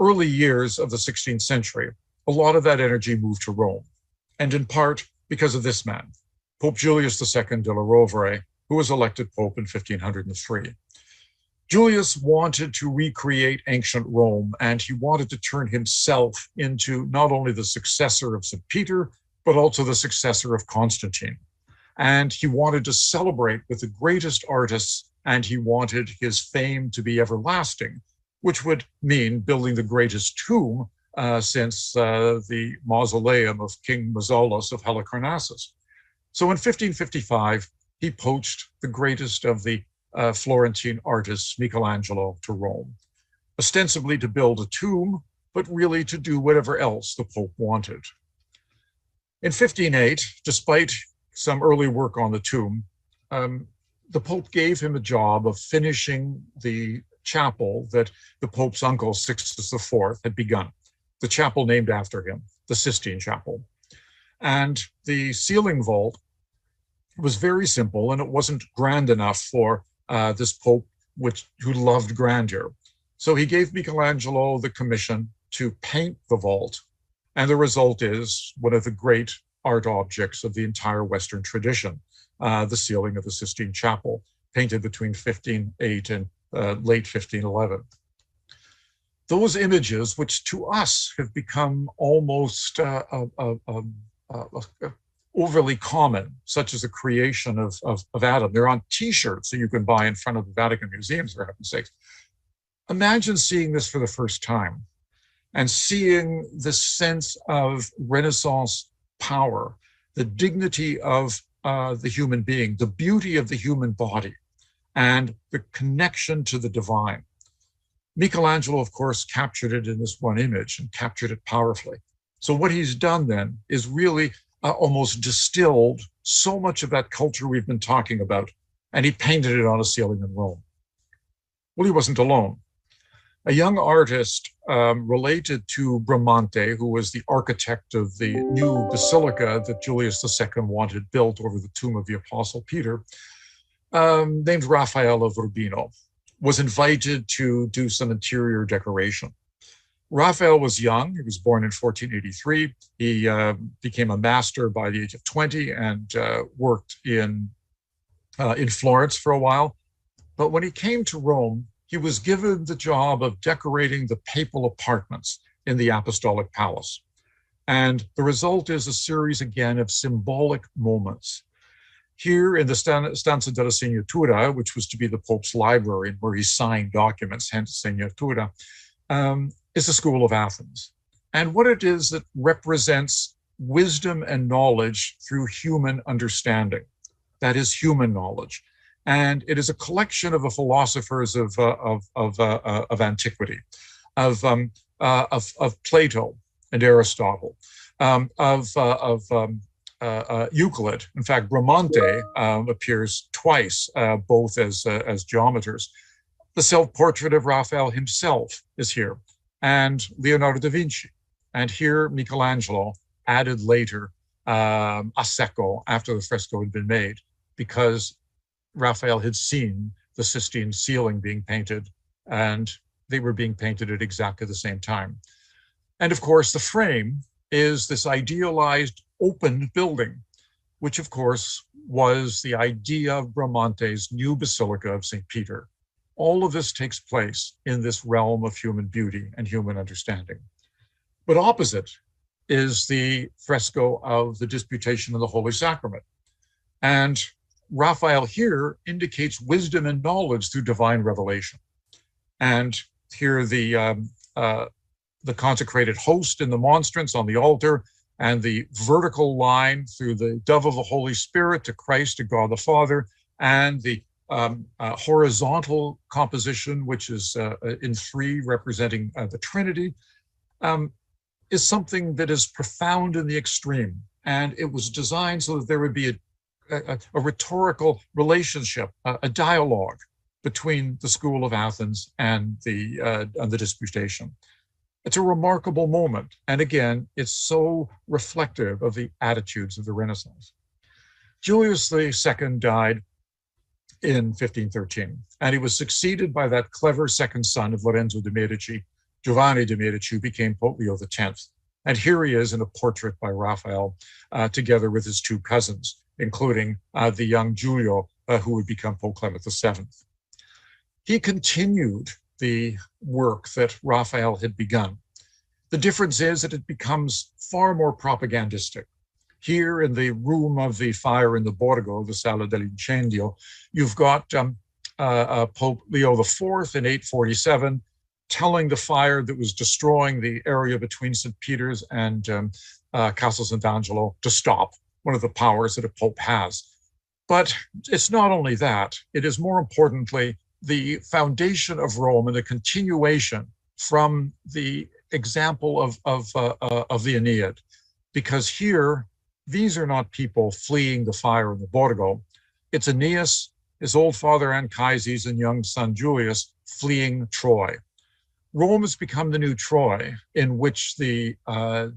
early years of the 16th century, a lot of that energy moved to Rome, and in part because of this man, Pope Julius II de la Rovere, who was elected Pope in 1503. Julius wanted to recreate ancient Rome, and he wanted to turn himself into not only the successor of St. Peter, but also the successor of Constantine. And he wanted to celebrate with the greatest artists, and he wanted his fame to be everlasting, which would mean building the greatest tomb since the mausoleum of King Mausolus of Halicarnassus. So in 1555, he poached the greatest of the Florentine artist Michelangelo to Rome, ostensibly to build a tomb, but really to do whatever else the Pope wanted. In 1508, despite some early work on the tomb, the Pope gave him a job of finishing the chapel that the Pope's uncle, Sixtus IV, had begun, the chapel named after him, the Sistine Chapel. And the ceiling vault was very simple, and it wasn't grand enough for this Pope, who loved grandeur. So he gave Michelangelo the commission to paint the vault, and the result is one of the great art objects of the entire Western tradition, the ceiling of the Sistine Chapel, painted between 1508 and late 1511. Those images, which to us have become almost overly common, such as the creation of Adam. They're on T-shirts that you can buy in front of the Vatican museums, for heaven's sakes. Imagine seeing this for the first time and seeing this sense of Renaissance power, the dignity of the human being, the beauty of the human body, and the connection to the divine. Michelangelo, of course, captured it in this one image and captured it powerfully. So what he's done then is really almost distilled so much of that culture we've been talking about, and he painted it on a ceiling in Rome. Well, he wasn't alone. A young artist related to Bramante, who was the architect of the new basilica that Julius II wanted built over the tomb of the Apostle Peter, named Raphael of Urbino, was invited to do some interior decoration. Raphael was young. He was born in 1483. He became a master by the age of 20 and worked in Florence for a while. But when he came to Rome, he was given the job of decorating the papal apartments in the Apostolic Palace. And the result is a series, again, of symbolic moments. Here in the Stanza della Signatura, which was to be the Pope's library, where he signed documents, hence Signatura, is the School of Athens. And what it is that represents wisdom and knowledge through human understanding. That is human knowledge. And it is a collection of the philosophers of antiquity, of Plato and Aristotle, Euclid. In fact, Bramante appears twice, both as geometers. The self-portrait of Raphael himself is here, and Leonardo da Vinci. And here, Michelangelo added later a secco after the fresco had been made, because Raphael had seen the Sistine ceiling being painted, and they were being painted at exactly the same time. And of course, the frame is this idealized open building, which of course was the idea of Bramante's new Basilica of St. Peter. All of this takes place in this realm of human beauty and human understanding. But opposite is the fresco of the Disputation of the Holy Sacrament. And Raphael here indicates wisdom and knowledge through divine revelation. And here the consecrated host in the monstrance on the altar, and the vertical line through the dove of the Holy Spirit to Christ, to God the Father, and the horizontal composition, which is in three, representing the Trinity, is something that is profound in the extreme. And it was designed so that there would be a rhetorical relationship, a dialogue between the School of Athens and the Disputation. It's a remarkable moment. And again, it's so reflective of the attitudes of the Renaissance. Julius II died in 1513, and he was succeeded by that clever second son of Lorenzo de' Medici, Giovanni de' Medici, who became Pope Leo X. And here he is in a portrait by Raphael, together with his two cousins, including the young Giulio, who would become Pope Clement VII. He continued the work that Raphael had begun. The difference is that it becomes far more propagandistic. Here in the room of the fire in the Borgo, the Sala dell'Incendio, you've got Pope Leo IV in 847 telling the fire that was destroying the area between St. Peter's and Castel Sant'Angelo to stop, one of the powers that a pope has. But it's not only that, it is more importantly the foundation of Rome and the continuation from the example of the Aeneid. Because here, these are not people fleeing the fire in the Borgo. It's Aeneas, his old father Anchises, and young son Julius fleeing Troy. Rome has become the new Troy, in which the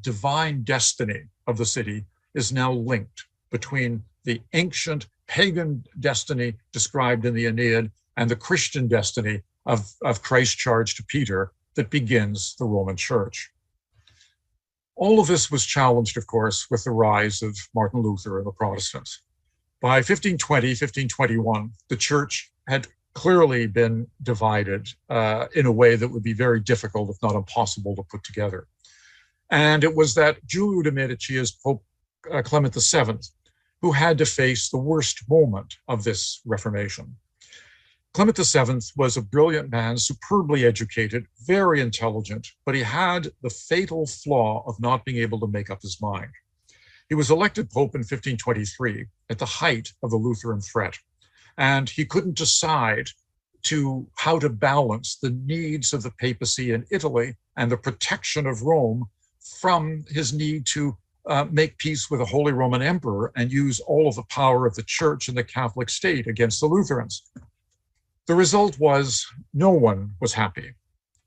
divine destiny of the city is now linked between the ancient pagan destiny described in the Aeneid and the Christian destiny of Christ's charge to Peter that begins the Roman Church. All of this was challenged, of course, with the rise of Martin Luther and the Protestants. By 1520, 1521, the church had clearly been divided in a way that would be very difficult, if not impossible, to put together. And it was that Giulio de' Medici as Pope Clement VII who had to face the worst moment of this Reformation. Clement VII was a brilliant man, superbly educated, very intelligent, but he had the fatal flaw of not being able to make up his mind. He was elected Pope in 1523 at the height of the Lutheran threat, and he couldn't decide how to balance the needs of the papacy in Italy and the protection of Rome from his need to make peace with the Holy Roman Emperor and use all of the power of the church and the Catholic state against the Lutherans. The result was no one was happy.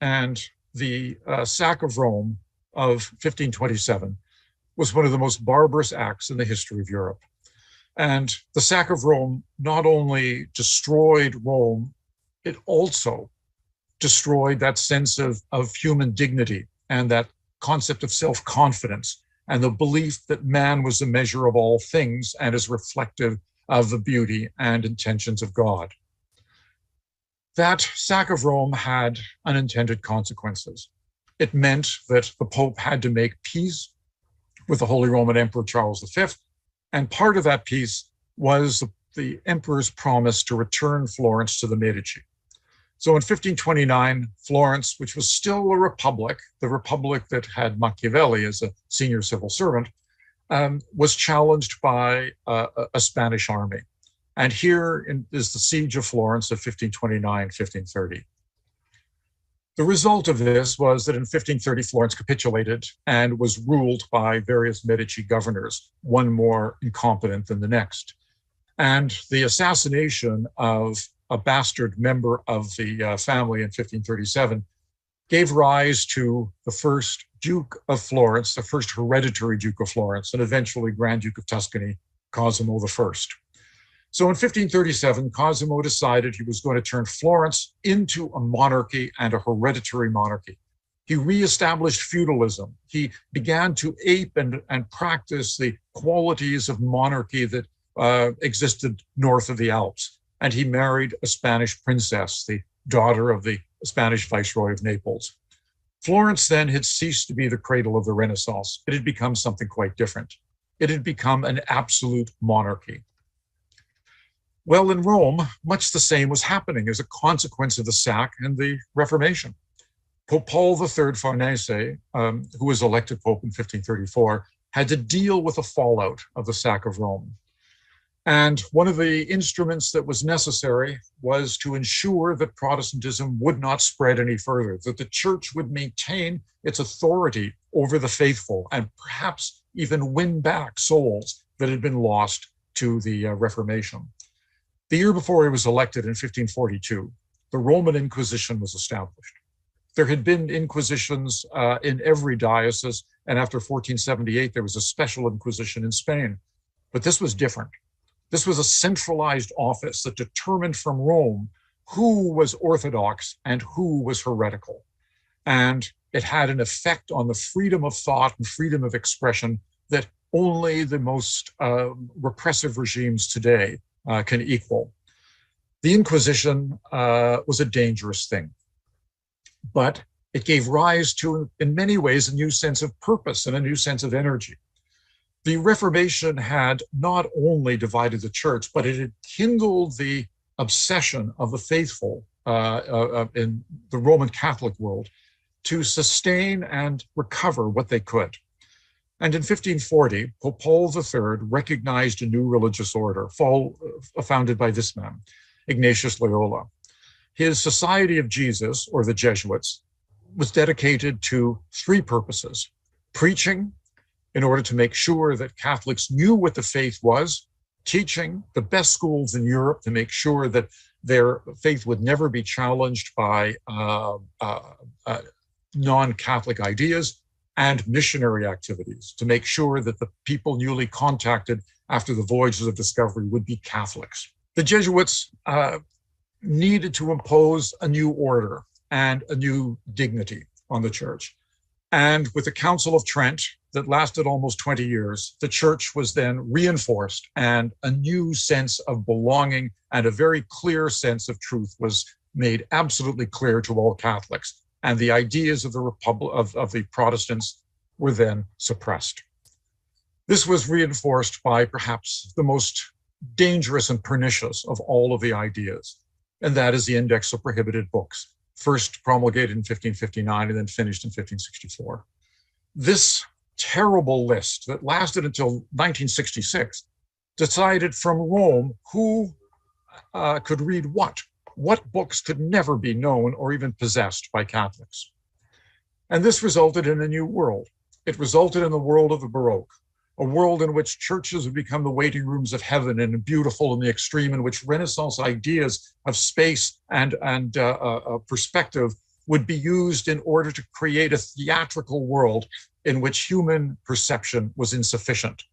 And the sack of Rome of 1527 was one of the most barbarous acts in the history of Europe. And the sack of Rome not only destroyed Rome, it also destroyed that sense of human dignity and that concept of self-confidence and the belief that man was the measure of all things and is reflective of the beauty and intentions of God. That sack of Rome had unintended consequences. It meant that the Pope had to make peace with the Holy Roman Emperor Charles V, and part of that peace was the emperor's promise to return Florence to the Medici. So in 1529, Florence, which was still a republic, the republic that had Machiavelli as a senior civil servant, was challenged by a Spanish army. And here is the siege of Florence of 1529-1530. The result of this was that in 1530, Florence capitulated and was ruled by various Medici governors, one more incompetent than the next. And the assassination of a bastard member of the family in 1537 gave rise to the first Duke of Florence, the first hereditary Duke of Florence, and eventually Grand Duke of Tuscany, Cosimo I. So in 1537, Cosimo decided he was going to turn Florence into a monarchy and a hereditary monarchy. He reestablished feudalism. He began to ape and practice the qualities of monarchy that existed north of the Alps. And he married a Spanish princess, the daughter of the Spanish Viceroy of Naples. Florence then had ceased to be the cradle of the Renaissance. It had become something quite different. It had become an absolute monarchy. Well, in Rome, much the same was happening as a consequence of the sack and the Reformation. Pope Paul III Farnese, who was elected Pope in 1534, had to deal with the fallout of the sack of Rome. And one of the instruments that was necessary was to ensure that Protestantism would not spread any further, that the church would maintain its authority over the faithful and perhaps even win back souls that had been lost to the Reformation. The year before he was elected in 1542, the Roman Inquisition was established. There had been inquisitions in every diocese, and after 1478, there was a special inquisition in Spain. But this was different. This was a centralized office that determined from Rome who was orthodox and who was heretical. And it had an effect on the freedom of thought and freedom of expression that only the most repressive regimes today can equal. The Inquisition was a dangerous thing, but it gave rise to, in many ways, a new sense of purpose and a new sense of energy. The Reformation had not only divided the church, but it had kindled the obsession of the faithful in the Roman Catholic world to sustain and recover what they could. And in 1540, Pope Paul III recognized a new religious order founded by this man, Ignatius Loyola. His Society of Jesus, or the Jesuits, was dedicated to three purposes: preaching, in order to make sure that Catholics knew what the faith was; teaching, the best schools in Europe, to make sure that their faith would never be challenged by non-Catholic ideas; and missionary activities, to make sure that the people newly contacted after the voyages of discovery would be Catholics. The Jesuits needed to impose a new order and a new dignity on the church. And with the Council of Trent that lasted almost 20 years, the church was then reinforced, and a new sense of belonging and a very clear sense of truth was made absolutely clear to all Catholics. And the ideas of the the Protestants were then suppressed. This was reinforced by perhaps the most dangerous and pernicious of all of the ideas, and that is the Index of Prohibited Books, first promulgated in 1559 and then finished in 1564. This terrible list that lasted until 1966 decided from Rome who could read what books could never be known or even possessed by Catholics. And this resulted in a new world. It resulted in the world of the Baroque, a world in which churches would become the waiting rooms of heaven, and beautiful in the extreme, in which Renaissance ideas of space and perspective would be used in order to create a theatrical world in which human perception was insufficient.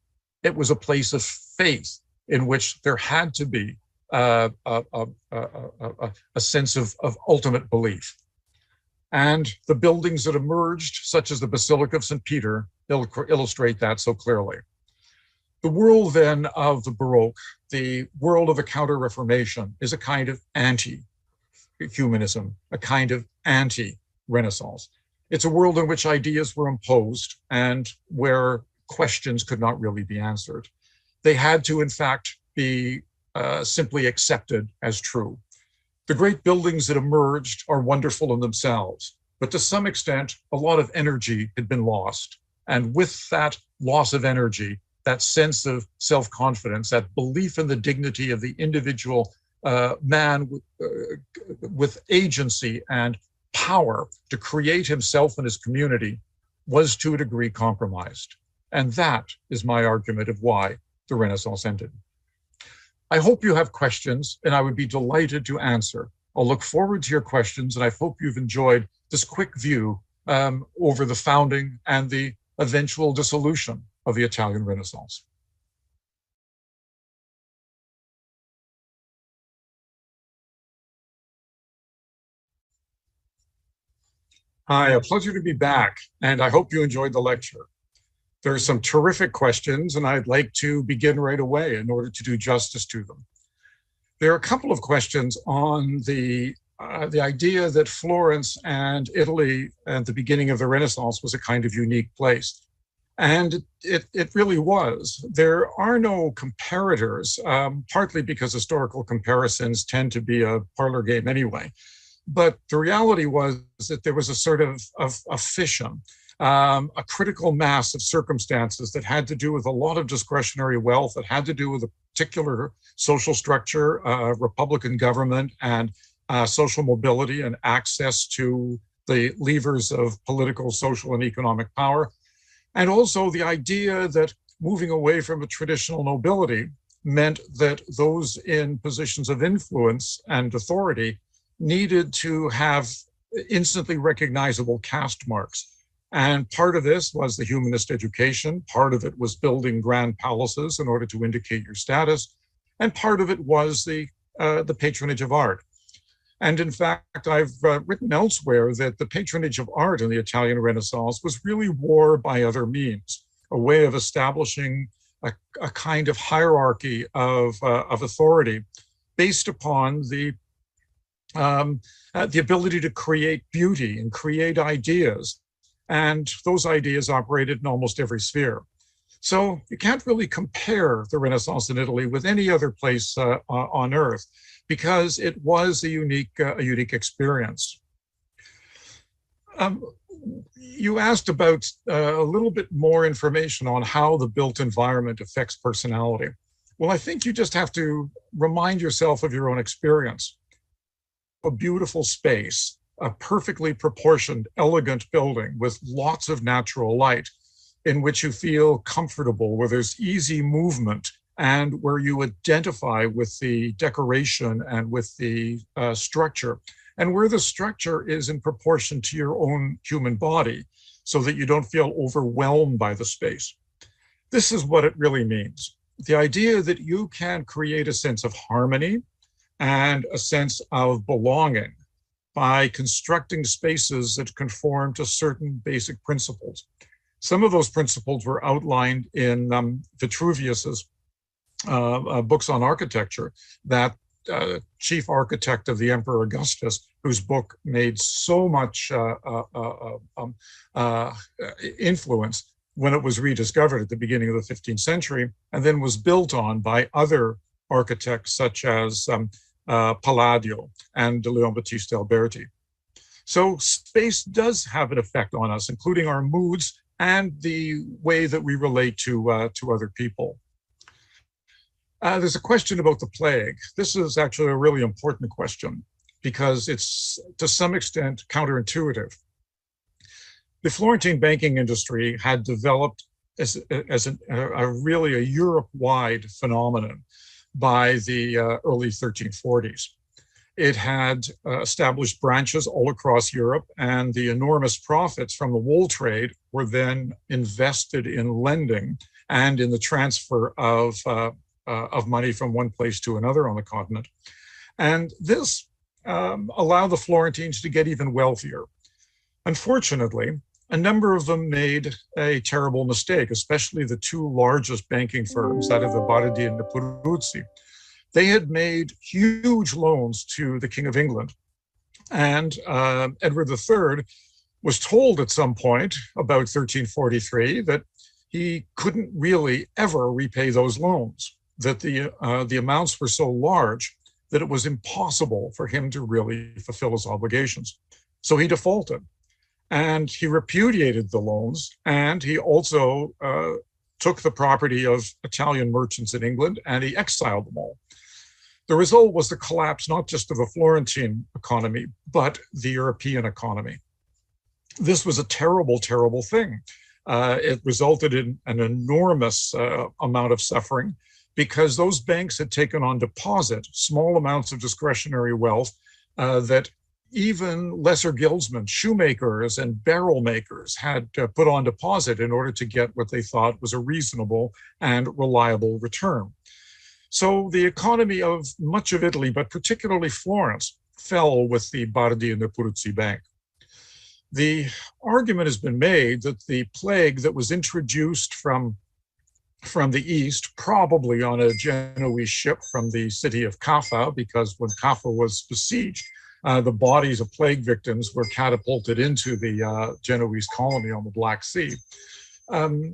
It was a place of faith in which there had to be a sense of ultimate belief. And the buildings that emerged, such as the Basilica of St. Peter, illustrate that so clearly. The world then of the Baroque, the world of the Counter-Reformation, is a kind of anti-humanism, a kind of anti-Renaissance. It's a world in which ideas were imposed and where questions could not really be answered. They had to, in fact, be simply accepted as true. The great buildings that emerged are wonderful in themselves, but to some extent, a lot of energy had been lost. And with that loss of energy, that sense of self-confidence, that belief in the dignity of the individual man with agency and power to create himself and his community, was to a degree compromised. And that is my argument of why the Renaissance ended. I hope you have questions, and I would be delighted to answer. I'll look forward to your questions, and I hope you've enjoyed this quick view over the founding and the eventual dissolution of the Italian Renaissance. Hi, a pleasure to be back, and I hope you enjoyed the lecture. There are some terrific questions, and I'd like to begin right away in order to do justice to them. There are a couple of questions on the idea that Florence and Italy at the beginning of the Renaissance was a kind of unique place. And it really was. There are no comparators, partly because historical comparisons tend to be a parlor game anyway. But the reality was that there was a sort of a fission, a critical mass of circumstances that had to do with a lot of discretionary wealth, that had to do with a particular social structure, Republican government, and social mobility and access to the levers of political, social, and economic power. And also the idea that moving away from a traditional nobility meant that those in positions of influence and authority needed to have instantly recognizable caste marks. And part of this was the humanist education. Part of it was building grand palaces in order to indicate your status. And part of it was the patronage of art. And in fact, I've written elsewhere that the patronage of art in the Italian Renaissance was really war by other means, a way of establishing a kind of hierarchy of authority based upon the ability to create beauty and create ideas. And those ideas operated in almost every sphere. So you can't really compare the Renaissance in Italy with any other place on earth, because it was a unique experience. You asked about a little bit more information on how the built environment affects personality. Well, I think you just have to remind yourself of your own experience. A beautiful space, a perfectly proportioned, elegant building with lots of natural light in which you feel comfortable, where there's easy movement, and where you identify with the decoration and with the structure, and where the structure is in proportion to your own human body, so that you don't feel overwhelmed by the space. This is what it really means. The idea that you can create a sense of harmony and a sense of belonging by constructing spaces that conform to certain basic principles. Some of those principles were outlined in Vitruvius's books on architecture, that chief architect of the Emperor Augustus, whose book made so much influence when it was rediscovered at the beginning of the 15th century, and then was built on by other architects such as Palladio and Leon Battista Alberti. So space does have an effect on us, including our moods and the way that we relate to other people. There's a question about the plague. This is actually a really important question because it's to some extent counterintuitive. The Florentine banking industry had developed as really a Europe-wide phenomenon by the early 1340s. It had established branches all across Europe, and the enormous profits from the wool trade were then invested in lending and in the transfer of money from one place to another on the continent. And this allowed the Florentines to get even wealthier. Unfortunately, a number of them made a terrible mistake, especially the two largest banking firms, that of the Bardi and the Peruzzi. They had made huge loans to the King of England. And Edward III was told at some point, about 1343, that he couldn't really ever repay those loans, that the amounts were so large that it was impossible for him to really fulfill his obligations. So he defaulted. And he repudiated the loans, and he also took the property of Italian merchants in England, and he exiled them all. The result was the collapse not just of the Florentine economy, but the European economy. This was a terrible, terrible thing. It resulted in an enormous amount of suffering because those banks had taken on deposit small amounts of discretionary wealth that even lesser guildsmen, shoemakers and barrel makers had put on deposit in order to get what they thought was a reasonable and reliable return. So the economy of much of Italy, but particularly Florence, fell with the Bardi and the Peruzzi Bank. The argument has been made that the plague that was introduced from the east, probably on a Genoese ship from the city of Caffa, because when Caffa was besieged, the bodies of plague victims were catapulted into the Genoese colony on the Black Sea.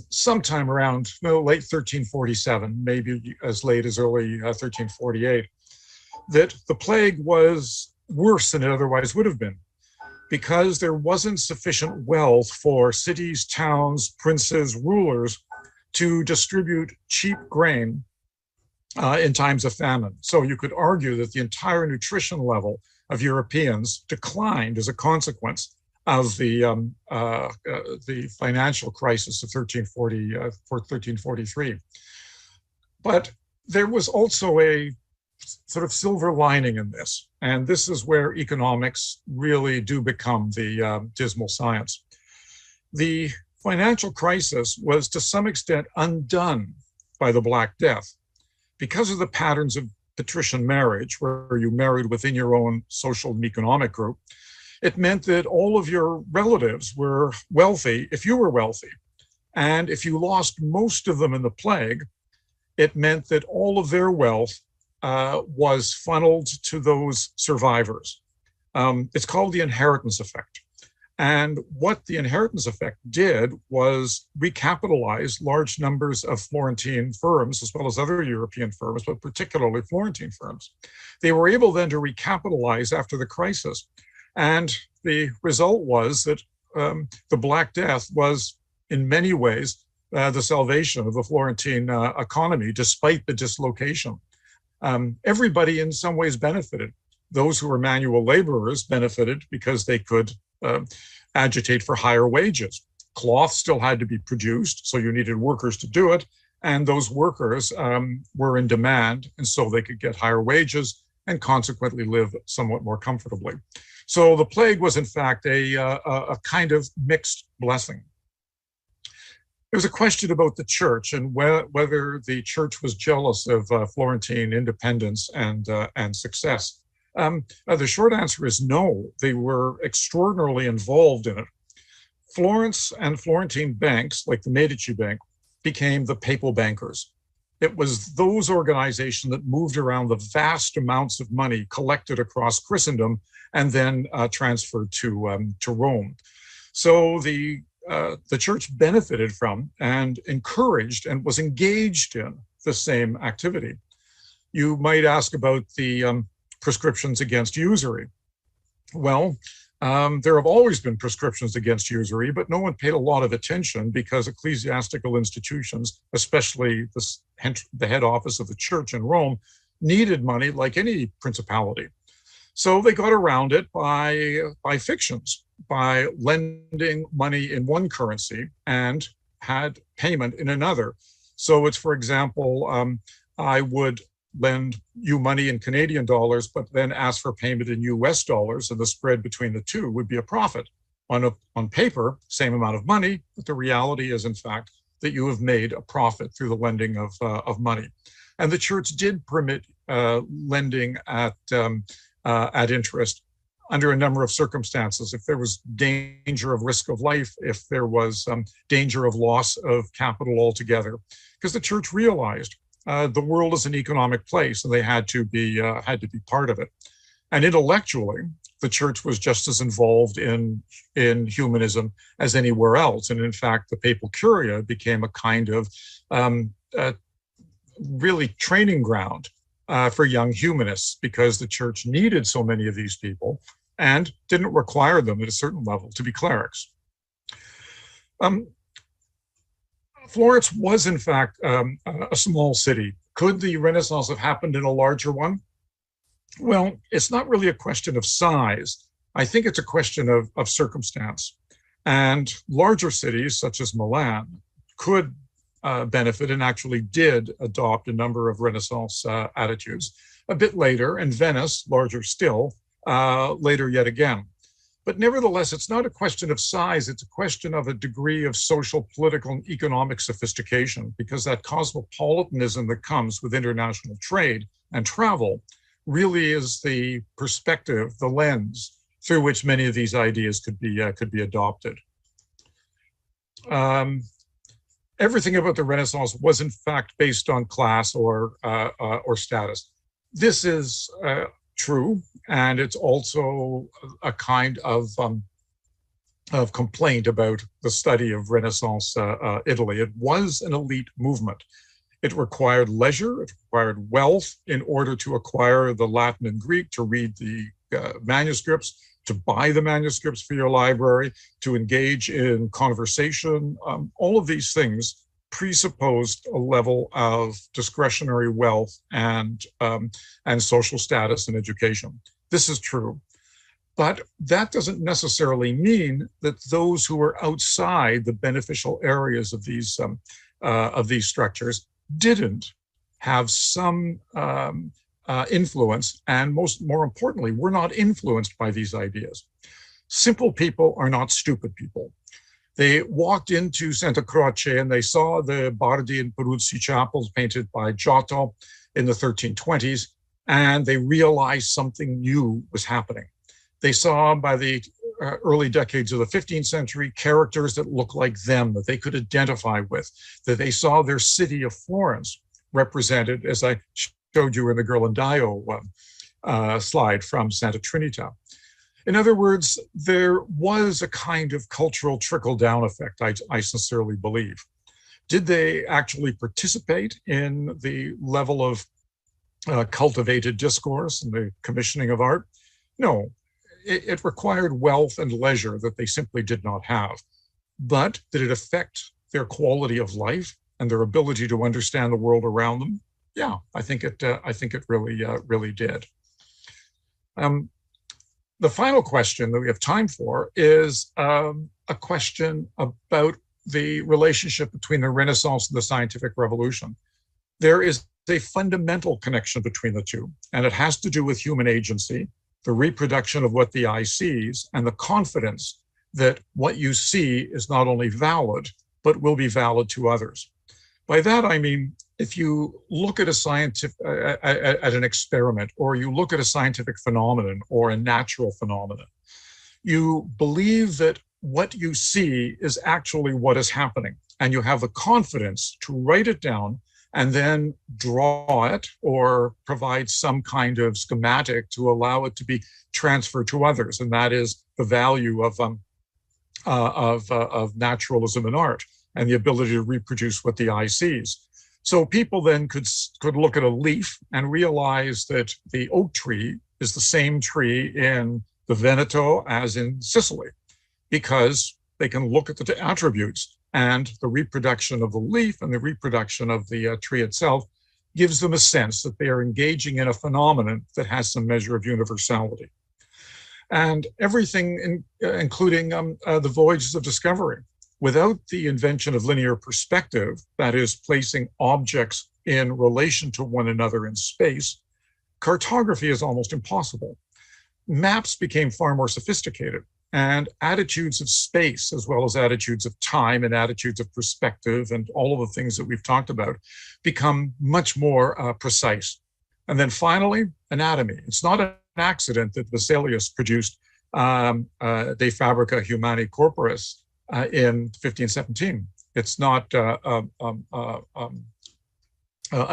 Sometime around late 1347, maybe as late as early 1348, that the plague was worse than it otherwise would have been because there wasn't sufficient wealth for cities, towns, princes, rulers to distribute cheap grain in times of famine. So you could argue that the entire nutrition level of Europeans declined as a consequence of the financial crisis of 1343. But there was also a sort of silver lining in this, and this is where economics really do become the dismal science. The financial crisis was to some extent undone by the Black Death because of the patterns of patrician marriage, where you married within your own social and economic group. It meant that all of your relatives were wealthy if you were wealthy. And if you lost most of them in the plague, it meant that all of their wealth was funneled to those survivors. It's called the inheritance effect. And what the inheritance effect did was recapitalize large numbers of Florentine firms, as well as other European firms, but particularly Florentine firms. They were able then to recapitalize after the crisis. And the result was that the Black Death was in many ways the salvation of the Florentine economy, despite the dislocation. Everybody in some ways benefited. Those who were manual laborers benefited because they could agitate for higher wages. Cloth still had to be produced, so you needed workers to do it. And those workers were in demand, and so they could get higher wages and consequently live somewhat more comfortably. So the plague was, in fact, a kind of mixed blessing. There was a question about the church and whether the church was jealous of Florentine independence and success. The short answer is no. They were extraordinarily involved in it. Florence and Florentine banks, like the Medici Bank, became the papal bankers. It was those organizations that moved around the vast amounts of money collected across Christendom and then transferred to Rome. So the church benefited from and encouraged and was engaged in the same activity. You might ask about the prescriptions against usury. Well, there have always been prescriptions against usury, but no one paid a lot of attention because ecclesiastical institutions, especially the head office of the church in Rome, needed money like any principality. So they got around it by fictions, by lending money in one currency and had payment in another. So it's, for example, I would lend you money in Canadian dollars, but then ask for payment in US dollars, and the spread between the two would be a profit. On paper, same amount of money, but the reality is, in fact, that you have made a profit through the lending of money. And the church did permit lending at interest under a number of circumstances. If there was danger of risk of life, if there was danger of loss of capital altogether, because the church realized the world is an economic place, and they had to be part of it. And intellectually, the church was just as involved in humanism as anywhere else. And in fact, the papal curia became a kind of really training ground for young humanists, because the church needed so many of these people and didn't require them at a certain level to be clerics. Florence was, in fact, a small city. Could the Renaissance have happened in a larger one? Well, it's not really a question of size. I think it's a question of circumstance. And larger cities, such as Milan, could benefit and actually did adopt a number of Renaissance attitudes. A bit later, and Venice, larger still, later yet again. But nevertheless, it's not a question of size, it's a question of a degree of social, political, and economic sophistication, because that cosmopolitanism that comes with international trade and travel really is the perspective, the lens through which many of these ideas could be adopted. Everything about the Renaissance was in fact based on class or status. This is true, and it's also a kind of complaint about the study of Renaissance Italy. It was an elite movement. It required leisure, it required wealth in order to acquire the Latin and Greek, to read the manuscripts, to buy the manuscripts for your library, to engage in conversation. All of these things presupposed a level of discretionary wealth and social status and education. This is true. But that doesn't necessarily mean that those who are outside the beneficial areas of these structures didn't have some influence, and more importantly, were not influenced by these ideas. Simple people are not stupid people. They walked into Santa Croce and they saw the Bardi and Peruzzi chapels painted by Giotto in the 1320s, and they realized something new was happening. They saw by the early decades of the 15th century characters that looked like them, that they could identify with, that they saw their city of Florence represented, as I showed you in the Ghirlandaio slide from Santa Trinita. In other words, there was a kind of cultural trickle-down effect, I sincerely believe. Did they actually participate in the level of cultivated discourse and the commissioning of art? No. it required wealth and leisure that they simply did not have. But did it affect their quality of life and their ability to understand the world around them? Yeah, I think it really did. The final question that we have time for is a question about the relationship between the Renaissance and the scientific revolution. There is a fundamental connection between the two, and it has to do with human agency, the reproduction of what the eye sees, and the confidence that what you see is not only valid, but will be valid to others. By that, I mean, if you look at a scientific, at an experiment, or you look at a scientific phenomenon or a natural phenomenon, you believe that what you see is actually what is happening, and you have the confidence to write it down and then draw it or provide some kind of schematic to allow it to be transferred to others. And that is the value of naturalism in art and the ability to reproduce what the eye sees. So people then could look at a leaf and realize that the oak tree is the same tree in the Veneto as in Sicily, because they can look at the attributes, and the reproduction of the leaf and the reproduction of the tree itself gives them a sense that they are engaging in a phenomenon that has some measure of universality. And everything, including the voyages of discovery, without the invention of linear perspective, that is, placing objects in relation to one another in space, cartography is almost impossible. Maps became far more sophisticated, and attitudes of space, as well as attitudes of time and attitudes of perspective and all of the things that we've talked about, become much more precise. And then finally, anatomy. It's not an accident that Vesalius produced De Fabrica Humani Corporis in 1517. It's not an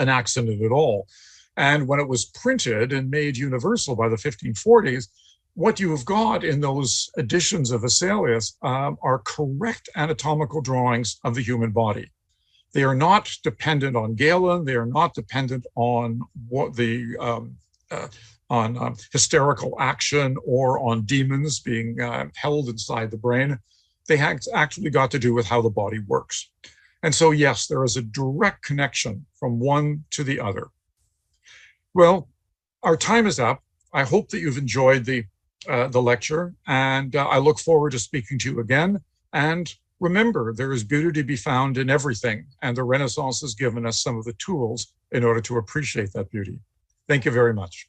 accident at all. And when it was printed and made universal by the 1540s, what you have got in those editions of Vesalius are correct anatomical drawings of the human body. They are not dependent on Galen. They are not dependent on what the hysterical action or on demons being held inside the brain. They actually got to do with how the body works. And so, yes, there is a direct connection from one to the other. Well, our time is up. I hope that you've enjoyed the lecture, and I look forward to speaking to you again. And remember, there is beauty to be found in everything, and the Renaissance has given us some of the tools in order to appreciate that beauty. Thank you very much.